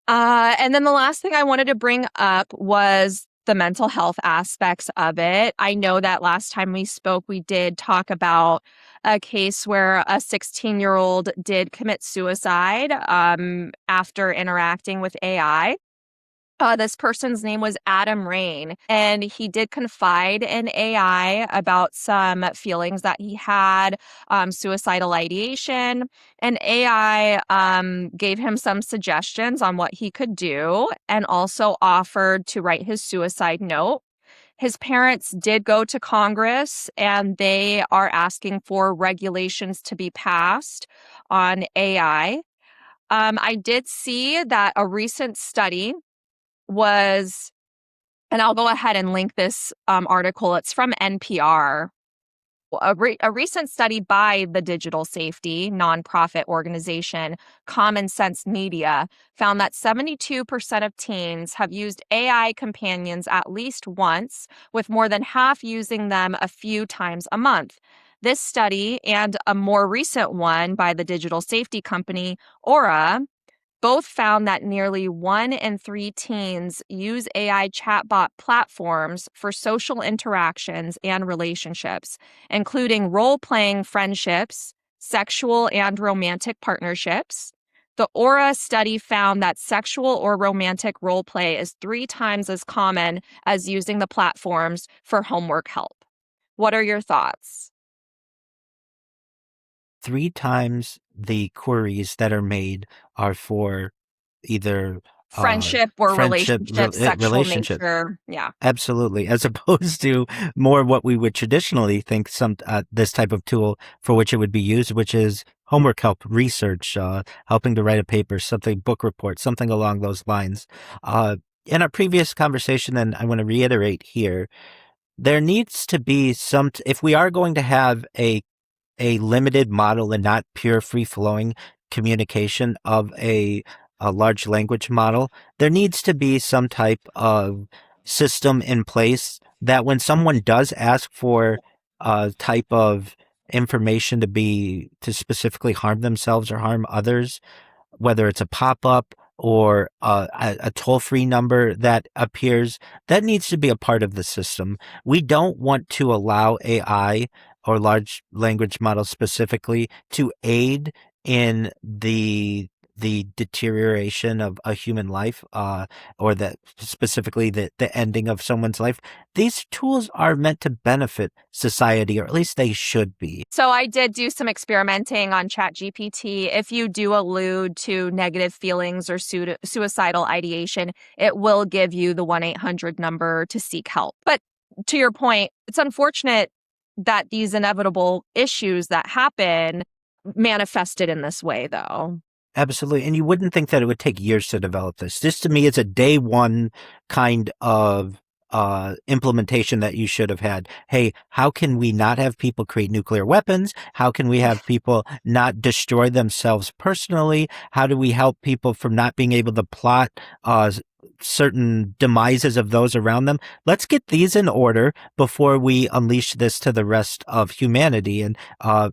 and then the last thing I wanted to bring up was the mental health aspects of it. I know that last time we spoke, we did talk about a case where a 16-year-old did commit suicide after interacting with AI. This person's name was Adam Rain, and he did confide in AI about some feelings that he had, suicidal ideation, and AI gave him some suggestions on what he could do and also offered to write his suicide note. His parents did go to Congress and they are asking for regulations to be passed on AI. I did see that a recent study was, and I'll go ahead and link this article. It's from NPR. A recent study by the digital safety nonprofit organization Common Sense Media found that 72% of teens have used AI companions at least once, with more than half using them a few times a month. This study and a more recent one by the digital safety company Aura both found that nearly 1 in 3 teens use AI chatbot platforms for social interactions and relationships, including role playing friendships, sexual and romantic partnerships. The Aura study found that sexual or romantic role play is 3 times as common as using the platforms for homework help. What are your thoughts? 3 times the queries that are made are for either Friendship or friendship, relationship, sexual relationship. nature. Yeah. Absolutely, as opposed to more what we would traditionally think this type of tool for which it would be used, which is homework help, research, helping to write a paper, something, book report, something along those lines. In our previous conversation, and I want to reiterate here, there needs to be if we are going to have a limited model and not pure free flowing communication of a large language model, there needs to be some type of system in place that when someone does ask for a type of information to specifically harm themselves or harm others, whether it's a pop-up or a toll-free number that appears, that needs to be a part of the system. We don't want to allow AI or large language models specifically to aid in the deterioration of a human life, or specifically the ending of someone's life. These tools are meant to benefit society, or at least they should be. So I did do some experimenting on ChatGPT. If you do allude to negative feelings or suicidal ideation, it will give you the 1-800 number to seek help. But to your point, it's unfortunate that these inevitable issues that happen manifested in this way, though. Absolutely. And you wouldn't think that it would take years to develop this. This to me is a day one kind of implementation that you should have had. Hey, how can we not have people create nuclear weapons? How can we have people not destroy themselves personally? How do we help people from not being able to plot certain demises of those around them? Let's get these in order before we unleash this to the rest of humanity. And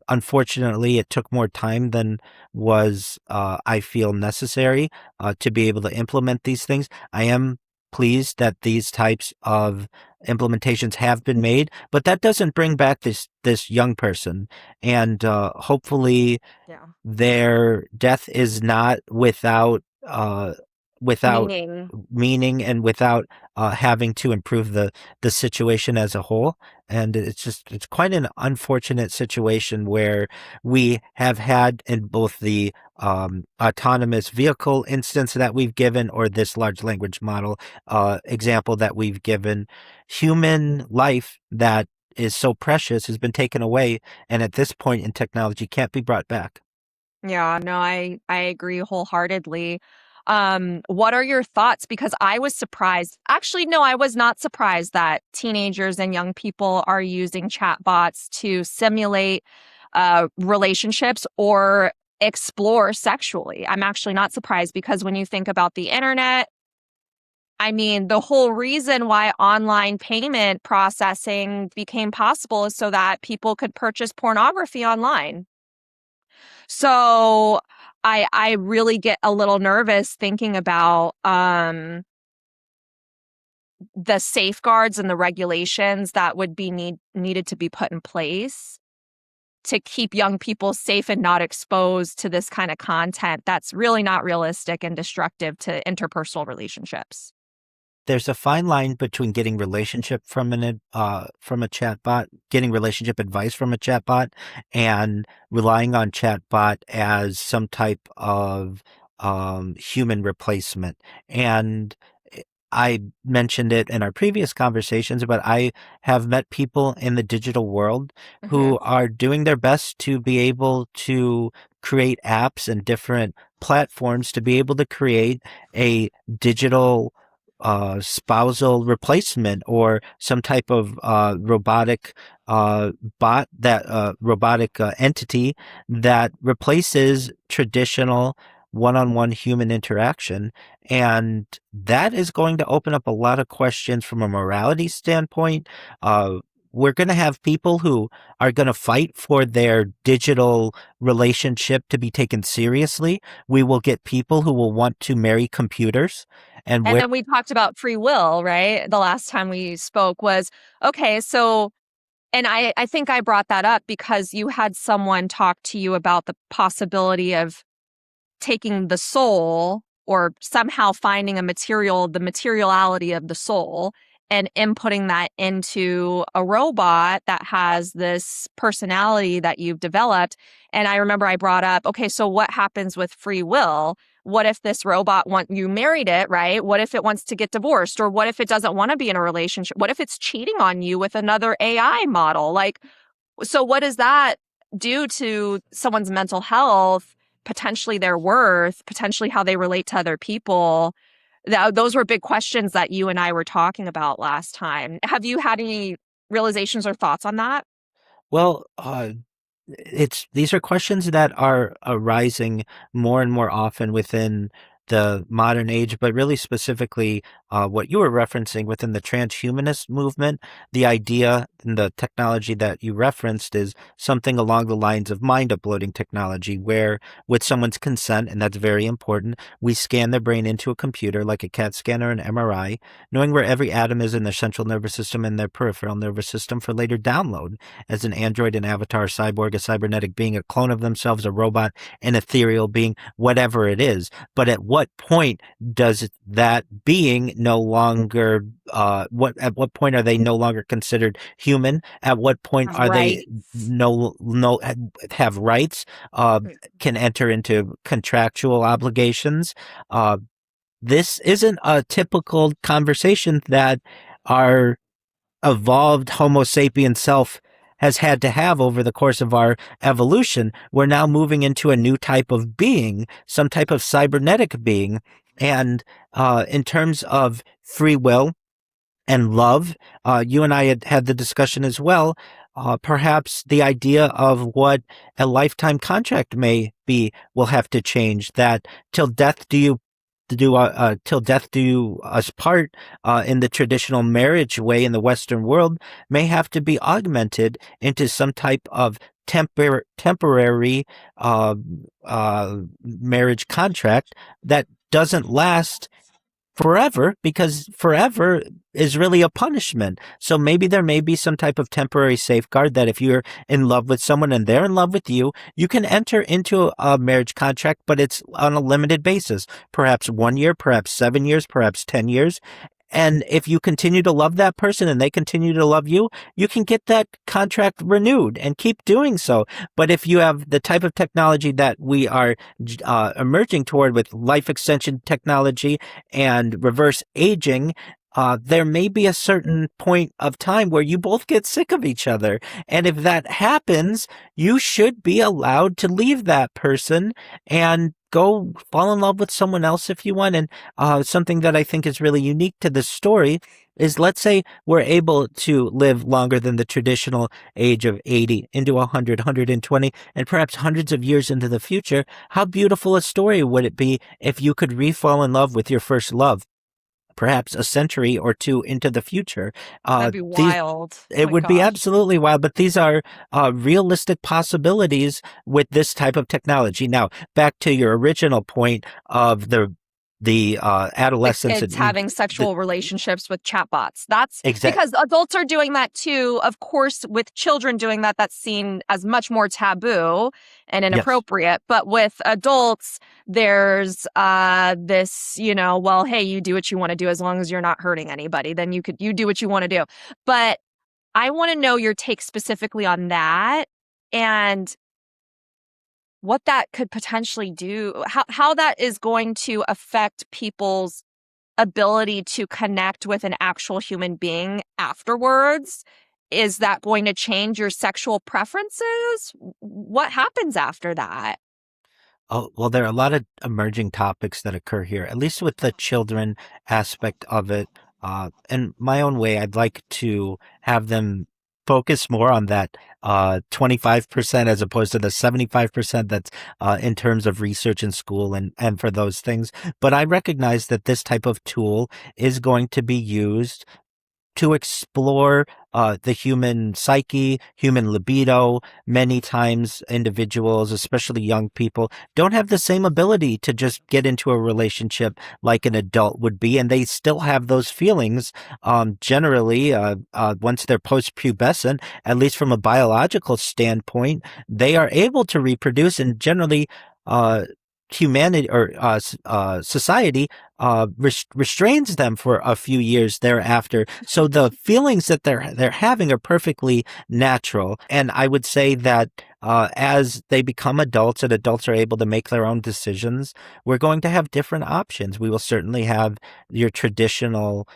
unfortunately, it took more time than was, I feel, necessary to be able to implement these things. I am pleased that these types of implementations have been made, but that doesn't bring back this young person. And hopefully Yeah. their death is not without Meaning. meaning and without having to improve the situation as a whole. And it's quite an unfortunate situation where we have had in both the autonomous vehicle instance that we've given or this large language model example that we've given, human life that is so precious has been taken away, and at this point in technology can't be brought back. Yeah, no, I agree wholeheartedly. What are your thoughts? Because I was surprised. Actually, no, I was not surprised that teenagers and young people are using chatbots to simulate relationships or explore sexually. I'm actually not surprised because when you think about the internet, I mean, the whole reason why online payment processing became possible is so that people could purchase pornography online. So I really get a little nervous thinking about the safeguards and the regulations that would be needed to be put in place to keep young people safe and not exposed to this kind of content that's really not realistic and destructive to interpersonal relationships. There's a fine line between getting relationship from a chatbot, getting relationship advice from a chatbot, and relying on chatbot as some type of human replacement. And I mentioned it in our previous conversations, but I have met people in the digital world Hmm. who are doing their best to be able to create apps and different platforms to be able to create a digital spousal replacement or some type of robotic bot that robotic entity that replaces traditional one-on-one human interaction, and that is going to open up a lot of questions from a morality standpoint. We're going to have people who are going to fight for their digital relationship to be taken seriously. We will get people who will want to marry computers, and And where then we talked about free will, right? The last time we spoke was okay, so and I think I brought that up because you had someone talk to you about the possibility of taking the soul or somehow finding the materiality of the soul and inputting that into a robot that has this personality that you've developed. And I remember I brought up, okay, so what happens with free will? What if this robot you married it, right? What if it wants to get divorced? Or what if it doesn't want to be in a relationship? What if it's cheating on you with another AI model? Like, so what does that do to someone's mental health, potentially their worth, potentially how they relate to other people? Those were big questions that you and I were talking about last time. Have you had any realizations or thoughts on that? well, it's these are questions that are arising more and more often within the modern age, but really specifically what you were referencing within the transhumanist movement. The idea and the technology that you referenced is something along the lines of mind uploading technology, where with someone's consent, and that's very important, we scan their brain into a computer like a CAT scan or an MRI, knowing where every atom is in their central nervous system and their peripheral nervous system for later download as an android, an avatar, a cyborg, a cybernetic being, a clone of themselves, a robot, an ethereal being, whatever it is. But at what point does that being no longer at what point are they no longer considered human? At what point are they Right. no have rights? Can enter into contractual obligations? Uh, this isn't a typical conversation that our evolved Homo sapien self has had to have over the course of our evolution. We're now moving into a new type of being, some type of cybernetic being. And in terms of free will and love, you and I had the discussion as well. Perhaps the idea of what a lifetime contract may be will have to change. That till death do you till death do you us part in the traditional marriage way in the Western world may have to be augmented into some type of temporary uh, marriage contract that doesn't last forever, because forever is really a punishment. So maybe there may be some type of temporary safeguard that if you're in love with someone and they're in love with you, you can enter into a marriage contract, but it's on a limited basis. Perhaps 1 year, perhaps 7 years, perhaps 10 years. And if you continue to love that person and they continue to love you, you can get that contract renewed and keep doing so. But if you have the type of technology that we are emerging toward with life extension technology and reverse aging, there may be a certain point of time where you both get sick of each other. And if that happens, you should be allowed to leave that person and go fall in love with someone else if you want. And something that I think is really unique to this story is, let's say we're able to live longer than the traditional age of 80 into 100, 120, and perhaps hundreds of years into the future. How beautiful a story would it be if you could re-fall in love with your first love, perhaps a century or two into the future? That'd be These wild. Oh It my would be gosh. absolutely wild, but these are realistic possibilities with this type of technology. Now, back to your original point of the The adolescence kids and having the sexual relationships with chatbots. That's exact. because adults are doing that too. Of course, with children doing that, that's seen as much more taboo and Yes. inappropriate. But with adults, there's this, well, hey, you do what you want to do as long as you're not hurting anybody. Then you do what you want to do. But I want to know your take specifically on that and what that could potentially do, how that is going to affect people's ability to connect with an actual human being afterwards. Is that going to change your sexual preferences? What happens after that? Oh, well, there are a lot of emerging topics that occur here, at least with the children aspect of it. In my own way, I'd like to have them focus more on that 25% as opposed to the 75% that's in terms of research in school and for those things. But I recognize that this type of tool is going to be used to explore the human psyche, human libido. Many times, individuals, especially young people, don't have the same ability to just get into a relationship like an adult would be, and they still have those feelings. Generally, once they're post-pubescent, at least from a biological standpoint, they are able to reproduce, and generally, uh, humanity or society restrains them for a few years thereafter. So the feelings that they're having are perfectly natural. And I would say that as they become adults and adults are able to make their own decisions, we're going to have different options. We will certainly have your traditional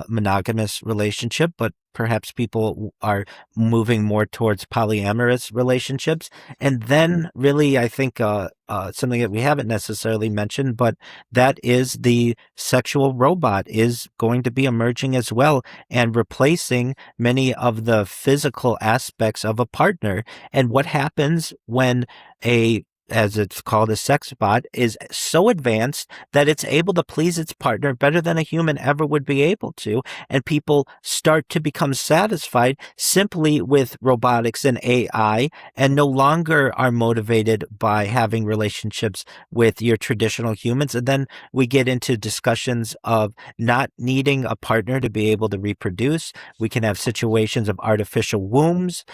monogamous relationship, but perhaps people are moving more towards polyamorous relationships. And then, really, I think something that we haven't necessarily mentioned, but that is the sexual robot is going to be emerging as well and replacing many of the physical aspects of a partner. And what happens when a as it's called, a sex bot, is so advanced that it's able to please its partner better than a human ever would be able to. And people start to become satisfied simply with robotics and AI and no longer are motivated by having relationships with your traditional humans. And then we get into discussions of not needing a partner to be able to reproduce. We can have situations of artificial wombs,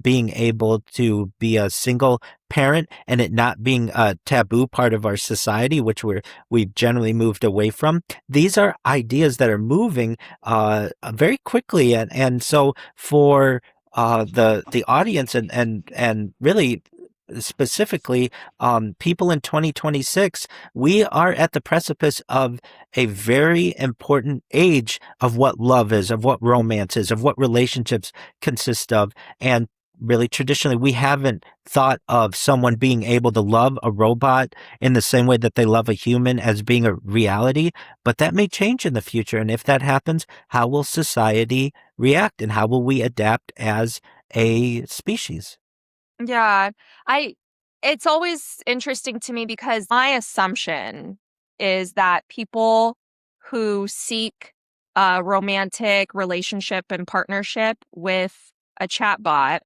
being able to be a single parent and it not being a taboo part of our society, which we've generally moved away from. These are ideas that are moving very quickly, and so for the audience and really specifically people in 2026, we are at the precipice of a very important age of what love is, of what romance is, of what relationships consist of. And really, traditionally, we haven't thought of someone being able to love a robot in the same way that they love a human as being a reality, but that may change in the future. And if that happens, how will society react and how will we adapt as a species? Yeah, I it's always interesting to me because my assumption is that people who seek a romantic relationship and partnership with a chatbot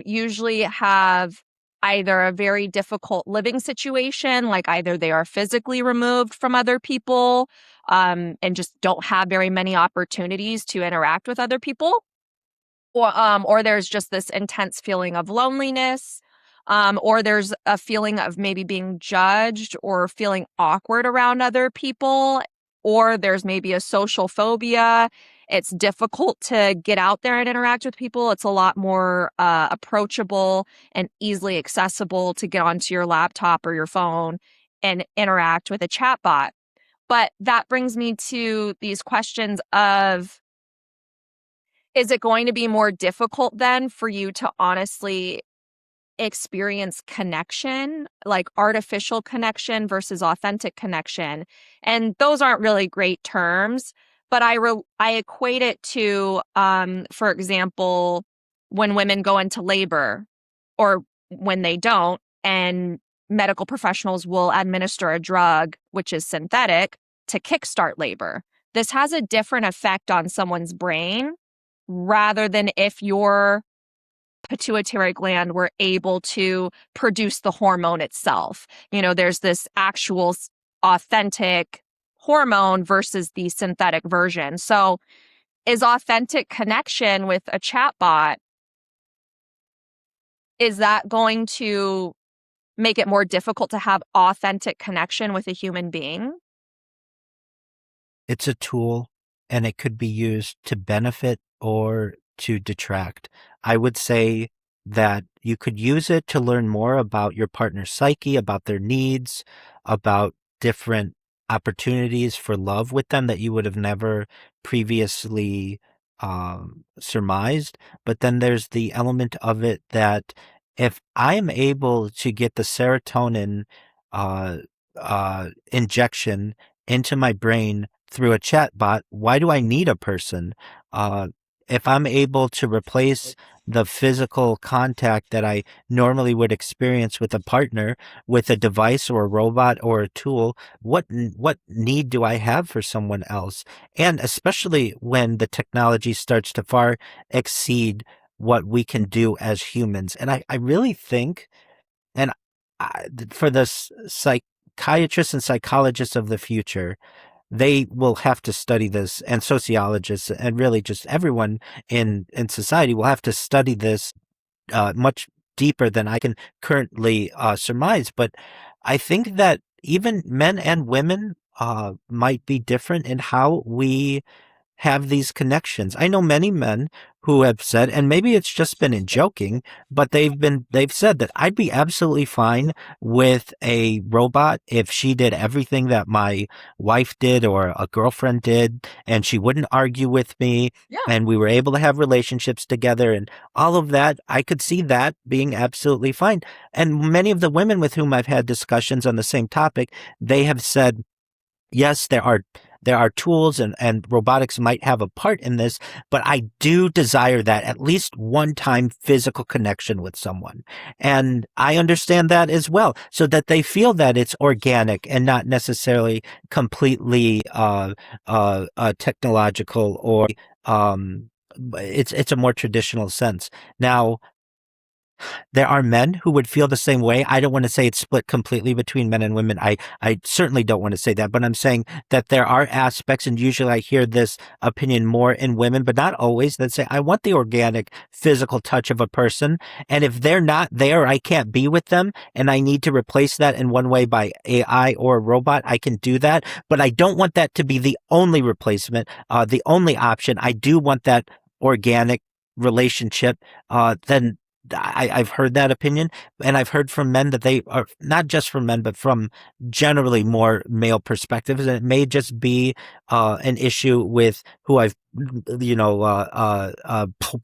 usually have either a very difficult living situation, like either they are physically removed from other people, and just don't have very many opportunities to interact with other people, or there's just this intense feeling of loneliness, or there's a feeling of maybe being judged or feeling awkward around other people, or there's maybe a social phobia. It's difficult to get out there and interact with people. It's a lot more approachable and easily accessible to get onto your laptop or your phone and interact with a chatbot. But that brings me to these questions of, is it going to be more difficult then for you to honestly experience connection, like artificial connection versus authentic connection? And those aren't really great terms, but I equate it to, for example, when women go into labor or when they don't, and medical professionals will administer a drug which is synthetic to kickstart labor. This has a different effect on someone's brain rather than if your pituitary gland were able to produce the hormone itself. There's this actual authentic hormone versus the synthetic version. So, is authentic connection with a chatbot, is that going to make it more difficult to have authentic connection with a human being? It's a tool, and it could be used to benefit or to detract. I would say that you could use it to learn more about your partner's psyche, about their needs, about different opportunities for love with them that you would have never previously surmised. But then there's the element of it that if I'm able to get the serotonin uh, injection into my brain through a chatbot, why do I need a person? Uh, if I'm able to replace the physical contact that I normally would experience with a partner with a device or a robot or a tool, what need do I have for someone else? And especially when the technology starts to far exceed what we can do as humans. And I really think, and for the psychiatrists and psychologists of the future, they will have to study this, and sociologists and really just everyone in society will have to study this much deeper than I can currently surmise. But I think that even men and women might be different in how we have these connections. I know many men who have said, and maybe it's just been in joking, but they've said that I'd be absolutely fine with a robot if she did everything that my wife did or a girlfriend did, and she wouldn't argue with me, Yeah. and we were able to have relationships together and all of that. I could see that being absolutely fine. And many of the women with whom I've had discussions on the same topic, they have said, yes, there are tools and robotics might have a part in this, but I do desire that at least one time physical connection with someone. And I understand that as well, so that they feel that it's organic and not necessarily completely technological, or um, it's a more traditional sense. Now, there are men who would feel the same way. I don't want to say it's split completely between men and women. I certainly don't want to say that, but I'm saying that there are aspects, and usually I hear this opinion more in women, but not always, that say, I want the organic physical touch of a person. And if they're not there, I can't be with them, and I need to replace that in one way by AI or a robot. I can do that, but I don't want that to be the only replacement, the only option. I do want that organic relationship. Then I've heard that opinion, and I've heard from men that they are, not just from men, but from generally more male perspectives. And it may just be an issue with who I've,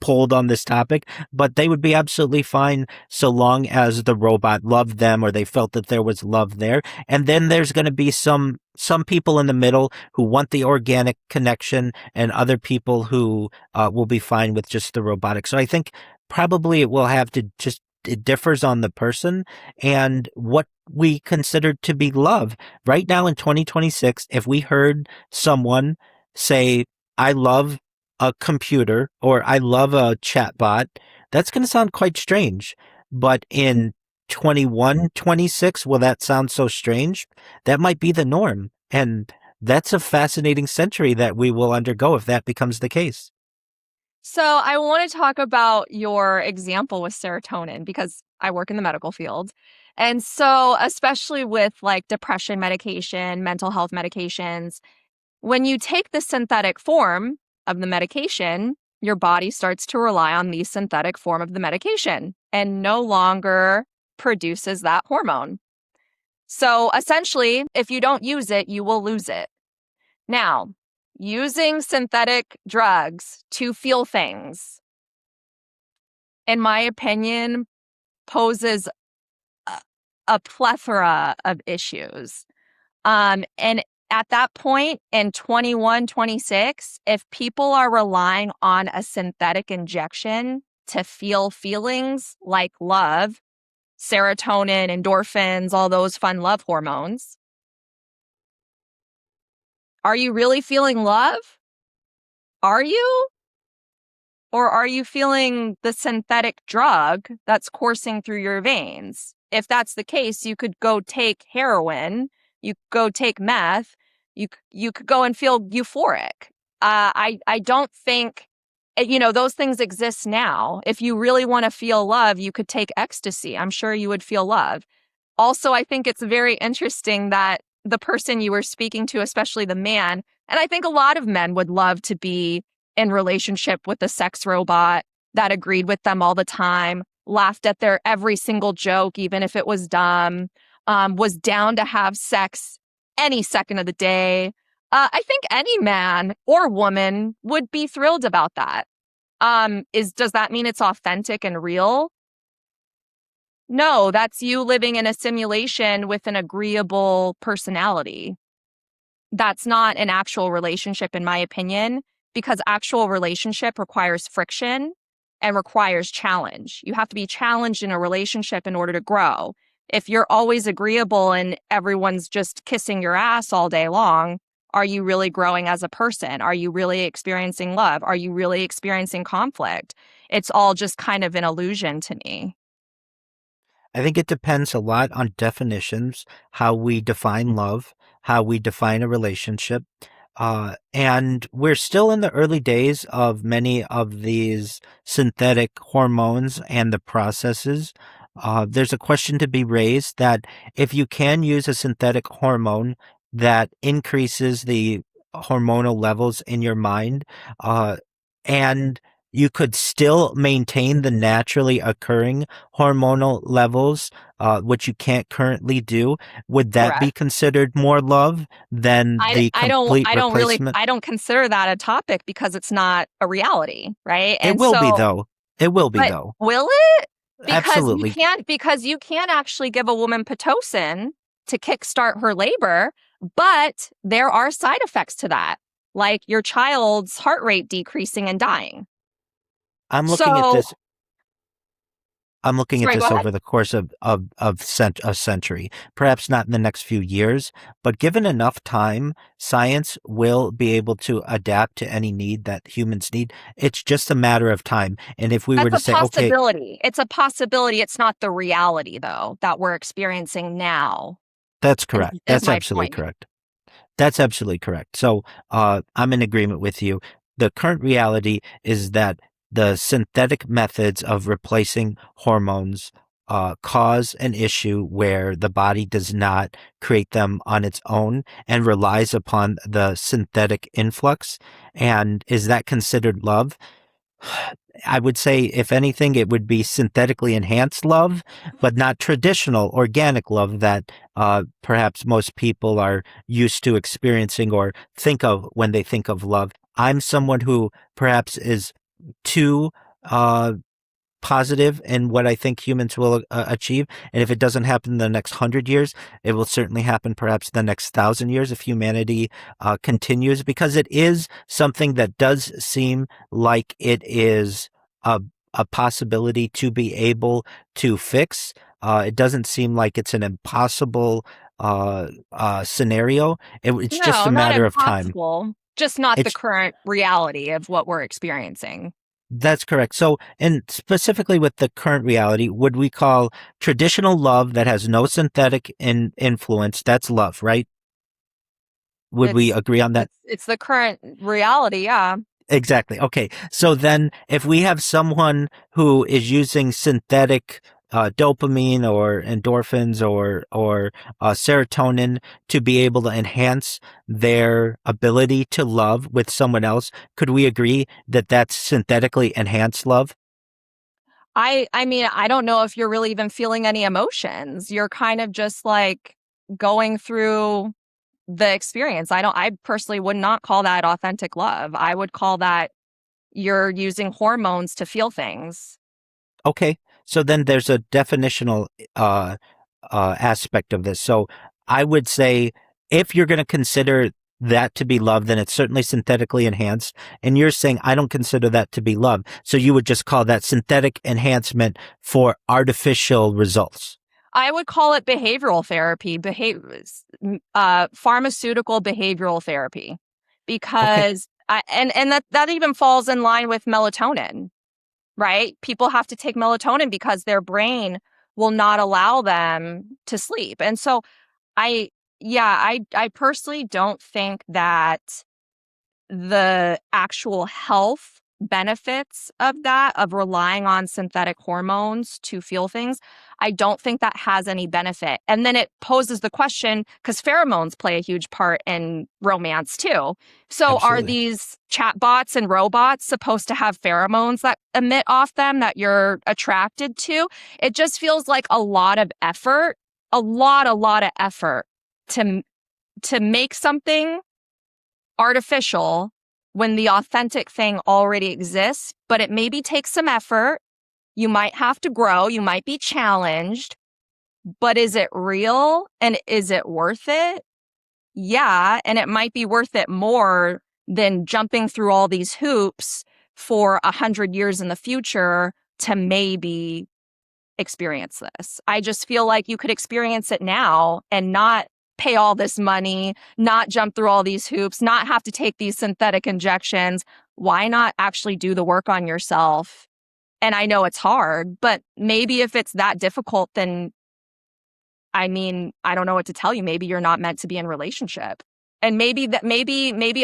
polled on this topic, but they would be absolutely fine so long as the robot loved them or they felt that there was love there. And then there's going to be some people in the middle who want the organic connection, and other people who will be fine with just the robotic. So I think probably it will have to just, it differs on the person and what we consider to be love. Right now in 2026, if we heard someone say, I love a computer or I love a chatbot, that's going to sound quite strange. But in 21, 26, will that sound so strange? That might be the norm. And that's a fascinating century that we will undergo if that becomes the case. So I want to talk about your example with serotonin because I work in the medical field. And so, especially with like depression medication, mental health medications, when you take the synthetic form of the medication, your body starts to rely on the synthetic form of the medication and no longer produces that hormone. So essentially, if you don't use it, you will lose it. Now, using synthetic drugs to feel things, in my opinion, poses a, a plethora of issues. And at that point in 21, 26, if people are relying on a synthetic injection to feel feelings like love, serotonin, endorphins, all those fun love hormones, are you really feeling love? Are you? Or are you feeling the synthetic drug that's coursing through your veins? If that's the case, you could go take heroin, you could go take meth, you could go and feel euphoric. I don't think, those things exist now. If you really want to feel love, you could take ecstasy. I'm sure you would feel love. Also, I think it's very interesting that the person you were speaking to, especially the man, and I think a lot of men would love to be in relationship with a sex robot that agreed with them all the time, laughed at their every single joke, even if it was dumb, was down to have sex any second of the day. I think any man or woman would be thrilled about that. Does that mean it's authentic and real? No, that's you living in a simulation with an agreeable personality. That's not an actual relationship, in my opinion, because actual relationship requires friction and requires challenge. You have to be challenged in a relationship in order to grow. If you're always agreeable and everyone's just kissing your ass all day long, are you really growing as a person? Are you really experiencing love? Are you really experiencing conflict? It's all just kind of an illusion to me. I think it depends a lot on definitions, how we define love, how we define a relationship. And we're still in the early days of many of these synthetic hormones and the processes. There's a question to be raised that if you can use a synthetic hormone that increases the hormonal levels in your mind, uh, and you could still maintain the naturally occurring hormonal levels, which you can't currently do. Would that be Correct. considered more love than I the I don't complete I don't really replacement? I don't consider that a topic because it's not a reality, right? It And will be, so, though. It will be, but though. will it? Absolutely. Because you can't actually give a woman Pitocin to kickstart her labor, but there are side effects to that, like your child's heart rate decreasing and dying. I'm looking at So, this I'm looking at sorry, go this ahead. over the course of a century, perhaps not in the next few years, but given enough time, science will be able to adapt to any need that humans need. It's just a matter of time. And if we were That's to a say, okay, possibility. It's a possibility. It's not the reality, though, that we're experiencing now, that's correct. is That's my absolutely point. correct. That's absolutely correct. So I'm in agreement with you. The current reality is that the synthetic methods of replacing hormones cause an issue where the body does not create them on its own and relies upon the synthetic influx. And is that considered love? I would say, if anything, it would be synthetically enhanced love, but not traditional organic love that perhaps most people are used to experiencing or think of when they think of love. I'm someone who perhaps is too uh, positive in what I think humans will achieve. And if it doesn't happen in the next 100 years, it will certainly happen perhaps the next 1,000 years if humanity continues, because it is something that does seem like it is a, a possibility to be able to fix. It doesn't seem like it's an impossible scenario. It's just No, a not matter of time. impossible, just not the It's current reality of what we're experiencing. That's correct. So, and specifically with the current reality, would we call traditional love that has no synthetic influence? That's love, right? Would we It's agree on that? it's the current reality, yeah. Exactly. Okay. So then if we have someone who is using synthetic dopamine or endorphins or serotonin to be able to enhance their ability to love with someone else, could we agree that that's synthetically enhanced love? I mean, I don't know if you're really even feeling any emotions. You're kind of just like going through the experience. I personally would not call that authentic love. I would call that you're using hormones to feel things. Okay. So then there's a definitional aspect of this. So I would say if you're going to consider that to be love, then it's certainly synthetically enhanced. And you're saying I don't consider that to be love. So you would just call that synthetic enhancement for artificial results. I would call it behavioral therapy, pharmaceutical behavioral therapy, Okay. because and that even falls in line with melatonin, right? People have to take melatonin because their brain will not allow them to sleep. And so I yeah, I personally don't think that the actual health benefits of that, of relying on synthetic hormones to feel things, I don't think that has any benefit. And then it poses the question, because pheromones play a huge part in romance too. So are Absolutely. these chatbots and robots supposed to have pheromones that emit off them that you're attracted to? It just feels like a lot of effort, a lot of effort to to make something artificial when the authentic thing already exists, but it maybe takes some effort. You might have to grow, you might be challenged, but is it real and is it worth it? Yeah, and it might be worth it more than jumping through all these hoops for 100 years in the future to maybe experience this. I just feel like you could experience it now and not pay all this money, not jump through all these hoops, not have to take these synthetic injections. Why not actually do the work on yourself? And I know it's hard, but maybe if it's that difficult, then I mean, I don't know what to tell you. Maybe you're not meant to be in relationship. And maybe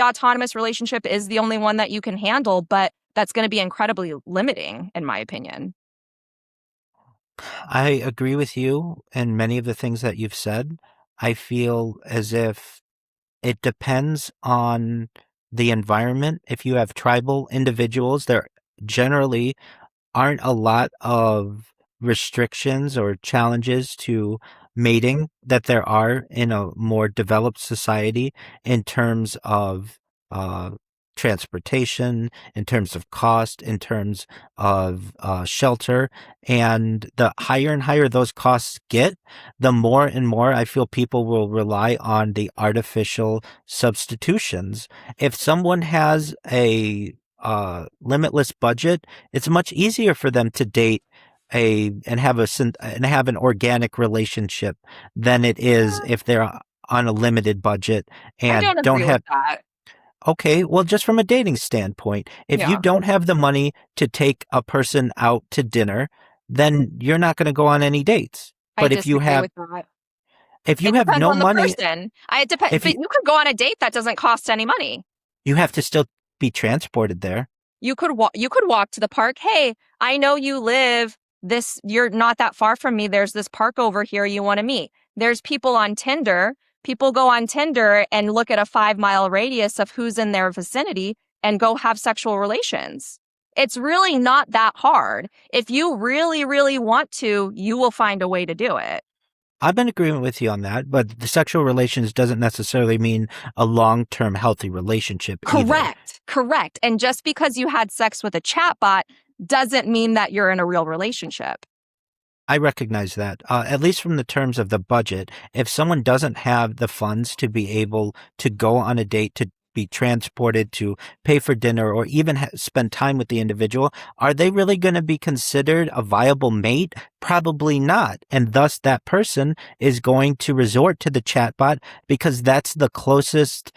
autonomous relationship is the only one that you can handle, but that's going to be incredibly limiting in my opinion. I agree with you and many of the things that you've said. I feel as if it depends on the environment. If you have tribal individuals, there generally aren't a lot of restrictions or challenges to mating that there are in a more developed society in terms of uh, transportation, in terms of cost, in terms of shelter. And the higher and higher those costs get, the more and more I feel people will rely on the artificial substitutions. If someone has a limitless budget, it's much easier for them to date and have an organic relationship than it is if they're on a limited budget I and don't don't agree with have. that. Okay, well, just from a dating standpoint, if you Yeah, don't have the money to take a person out to dinner, then you're not going to go on any dates. I But disagree with that. if you It have depends no on the money, person. I it depends, if but you you could go on a date that doesn't cost any money. you have to still be transported there. You could walk to the park. Hey, I know you live you're not that far from me. There's this park over here you want to meet. There's people on Tinder. People go on Tinder and look at a 5 mile radius of who's in their vicinity and go have sexual relations. It's really not that hard. If you really, really want to, you will find a way to do it. I'm in agreement with you on that, but the sexual relations doesn't necessarily mean a long-term healthy relationship either. Correct. Correct. And just because you had sex with a chatbot doesn't mean that you're in a real relationship. I recognize that, at least from the terms of the budget. If someone doesn't have the funds to be able to go on a date, to be transported, to pay for dinner, or even spend time with the individual, are they really going to be considered a viable mate? Probably not. And thus, that person is going to resort to the chatbot because that's the closest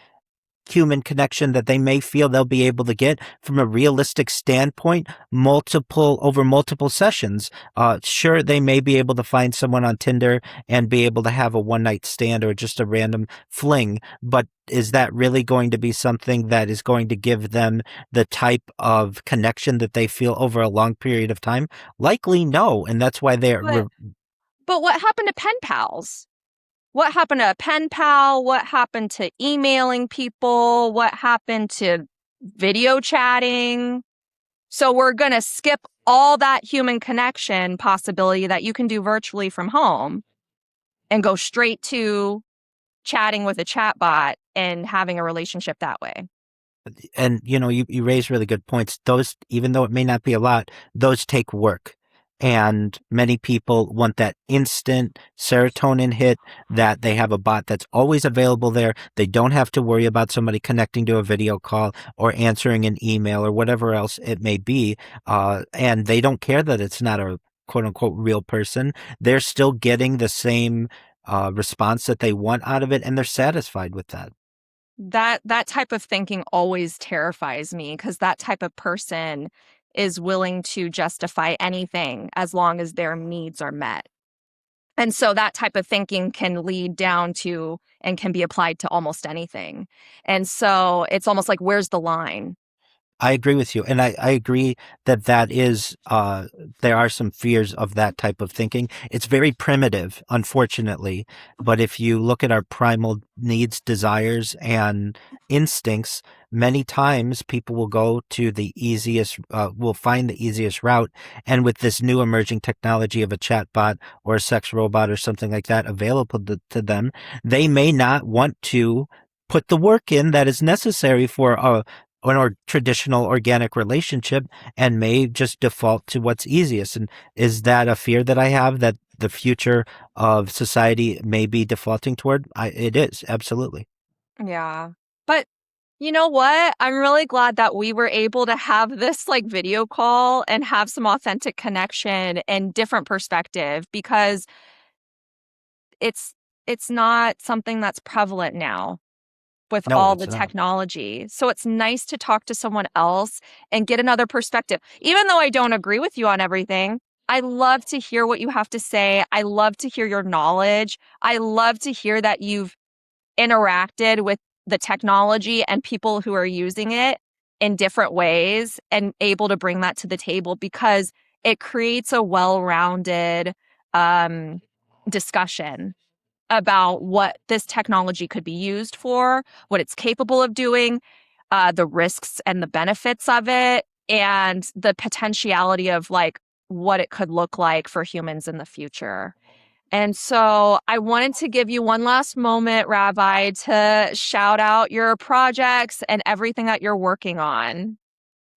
human connection that they may feel they'll be able to get from a realistic standpoint over multiple sessions. Sure, they may be able to find someone on Tinder and be able to have a one night stand or just a random fling, but is that really going to be something that is going to give them the type of connection that they feel over a long period of time? Likely no, and that's why But what happened to pen pals? What happened to a pen pal? What happened to emailing people? What happened to video chatting? So we're going to skip all that human connection possibility that you can do virtually from home and go straight to chatting with a chatbot and having a relationship that way. and you raise really good points. Those, even though it may not be a lot, those take work. And many people want that instant serotonin hit, that they have a bot that's always available there. They don't have to worry about somebody connecting to a video call or answering an email or whatever else it may be. And they don't care that it's not a quote unquote real person. They're still getting the same response that they want out of it, and they're satisfied with that. That type of thinking always terrifies me, because that type of person is willing to justify anything as long as their needs are met. And so that type of thinking can lead down to and can be applied to almost anything. And so it's almost like, where's the line? I agree with you. And I agree that there are some fears of that type of thinking. It's very primitive, unfortunately. But if you look at our primal needs, desires, and instincts, many times people will go to will find the easiest route. And with this new emerging technology of a chatbot or a sex robot or something like that available to them, they may not want to put the work in that is necessary for or traditional organic relationship, and may just default to what's easiest. And is that a fear that I have, that the future of society may be defaulting toward? It is, absolutely. Yeah. But you know what? I'm really glad that we were able to have this like video call and have some authentic connection and different perspective, because it's not something that's prevalent now with No, all it's the not. technology. So it's nice to talk to someone else and get another perspective. Even though I don't agree with you on everything, I love to hear what you have to say. I love to hear your knowledge. I love to hear that you've interacted with the technology and people who are using it in different ways and able to bring that to the table, because it creates a well-rounded discussion about what this technology could be used for, what it's capable of doing, the risks and the benefits of it, and the potentiality of like what it could look like for humans in the future. And so I wanted to give you one last moment, Rabbi, to shout out your projects and everything that you're working on.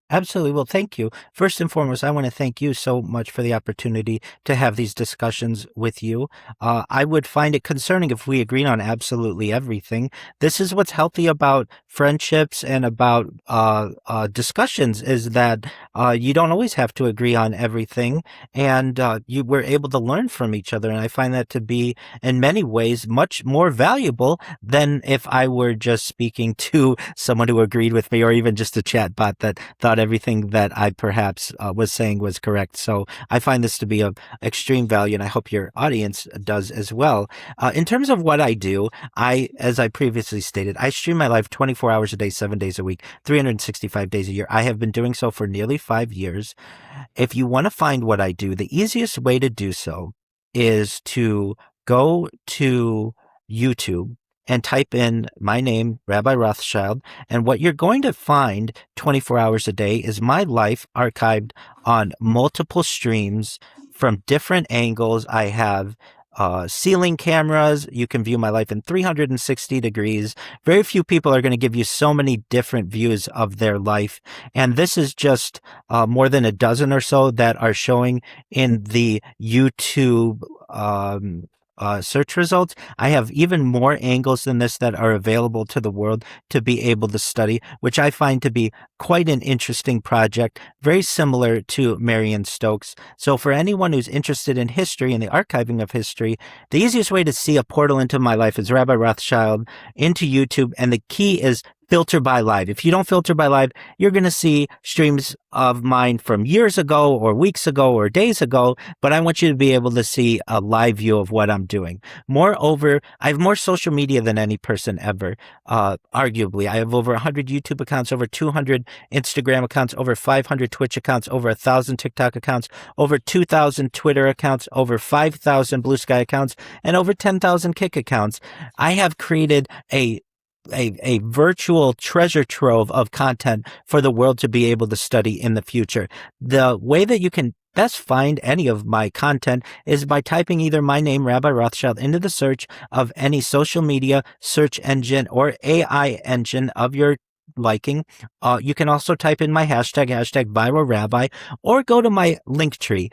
Absolutely. Well, thank you. First and foremost, I want to thank you so much for the opportunity to have these discussions with you. I would find it concerning if we agreed on absolutely everything. This is what's healthy about friendships and about discussions, is that you don't always have to agree on everything, and you were able to learn from each other. And I find that to be, in many ways, much more valuable than if I were just speaking to someone who agreed with me, or even just a chat bot that thought everything that I perhaps was saying was correct. So I find this to be of extreme value, and I hope your audience does as well. In terms of what I do, as I previously stated, I stream my life 24 hours a day, 7 days a week, 365 days a year. I have been doing so for nearly 5 years. If you want to find what I do, the easiest way to do so is to go to YouTube and type in my name, Rabbi Rothschild, and what you're going to find 24 hours a day is my life archived on multiple streams from different angles. I have ceiling cameras. You can view my life in 360 degrees. Very few people are going to give you so many different views of their life. And this is just more than a dozen or so that are showing in the YouTube search results. I have even more angles than this that are available to the world to be able to study, which I find to be quite an interesting project, very similar to Marion Stokes. So for anyone who's interested in history and the archiving of history, the easiest way to see a portal into my life is Rabbi Rothschild into YouTube. And the key is filter by live. If you don't filter by live, you're going to see streams of mine from years ago or weeks ago or days ago, but I want you to be able to see a live view of what I'm doing. Moreover, I have more social media than any person ever, arguably. I have over 100 YouTube accounts, over 200 Instagram accounts, over 500 Twitch accounts, over 1,000 TikTok accounts, over 2,000 Twitter accounts, over 5,000 Blue Sky accounts, and over 10,000 Kick accounts. I have created a virtual treasure trove of content for the world to be able to study in the future. The way that you can best find any of my content is by typing either my name, Rabbi Rothschild, into the search of any social media search engine or AI engine of your liking. You can also type in my hashtag viral rabbi, or go to my link tree,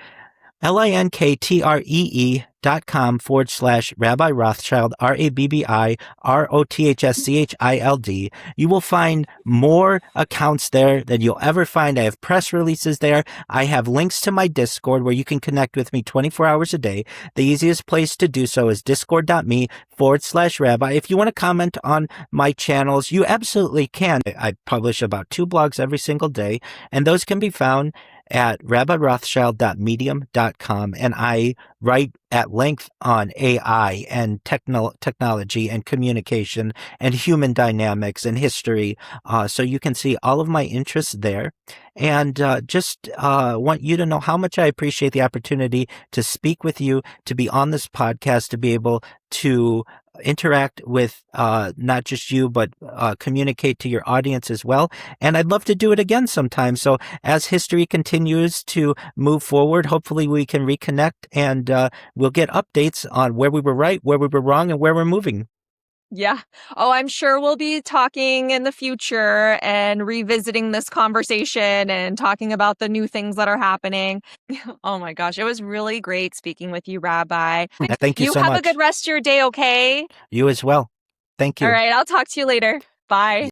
linktr.com/Rabbi Rothschild, RabbiRothschild. You will find more accounts there than you'll ever find. I have press releases there. I have links to my Discord where you can connect with me 24 hours a day. The easiest place to do so is discord.me/Rabbi. If you want to comment on my channels, you absolutely can. I publish about 2 blogs every single day, and those can be found at rabbirothschild.medium.com, and I write at length on AI and technology and communication and human dynamics and history. So you can see all of my interests there. And just want you to know how much I appreciate the opportunity to speak with you, to be on this podcast, to be able to interact with not just you, but communicate to your audience as well. And I'd love to do it again sometime. So as history continues to move forward, hopefully we can reconnect, and we'll get updates on where we were right, where we were wrong, and where we're moving. Yeah. Oh, I'm sure we'll be talking in the future and revisiting this conversation and talking about the new things that are happening. Oh my gosh, it was really great speaking with you, Rabbi. Thank you so much. You have a good rest of your day, okay? You as well. Thank you. All right, I'll talk to you later. Bye.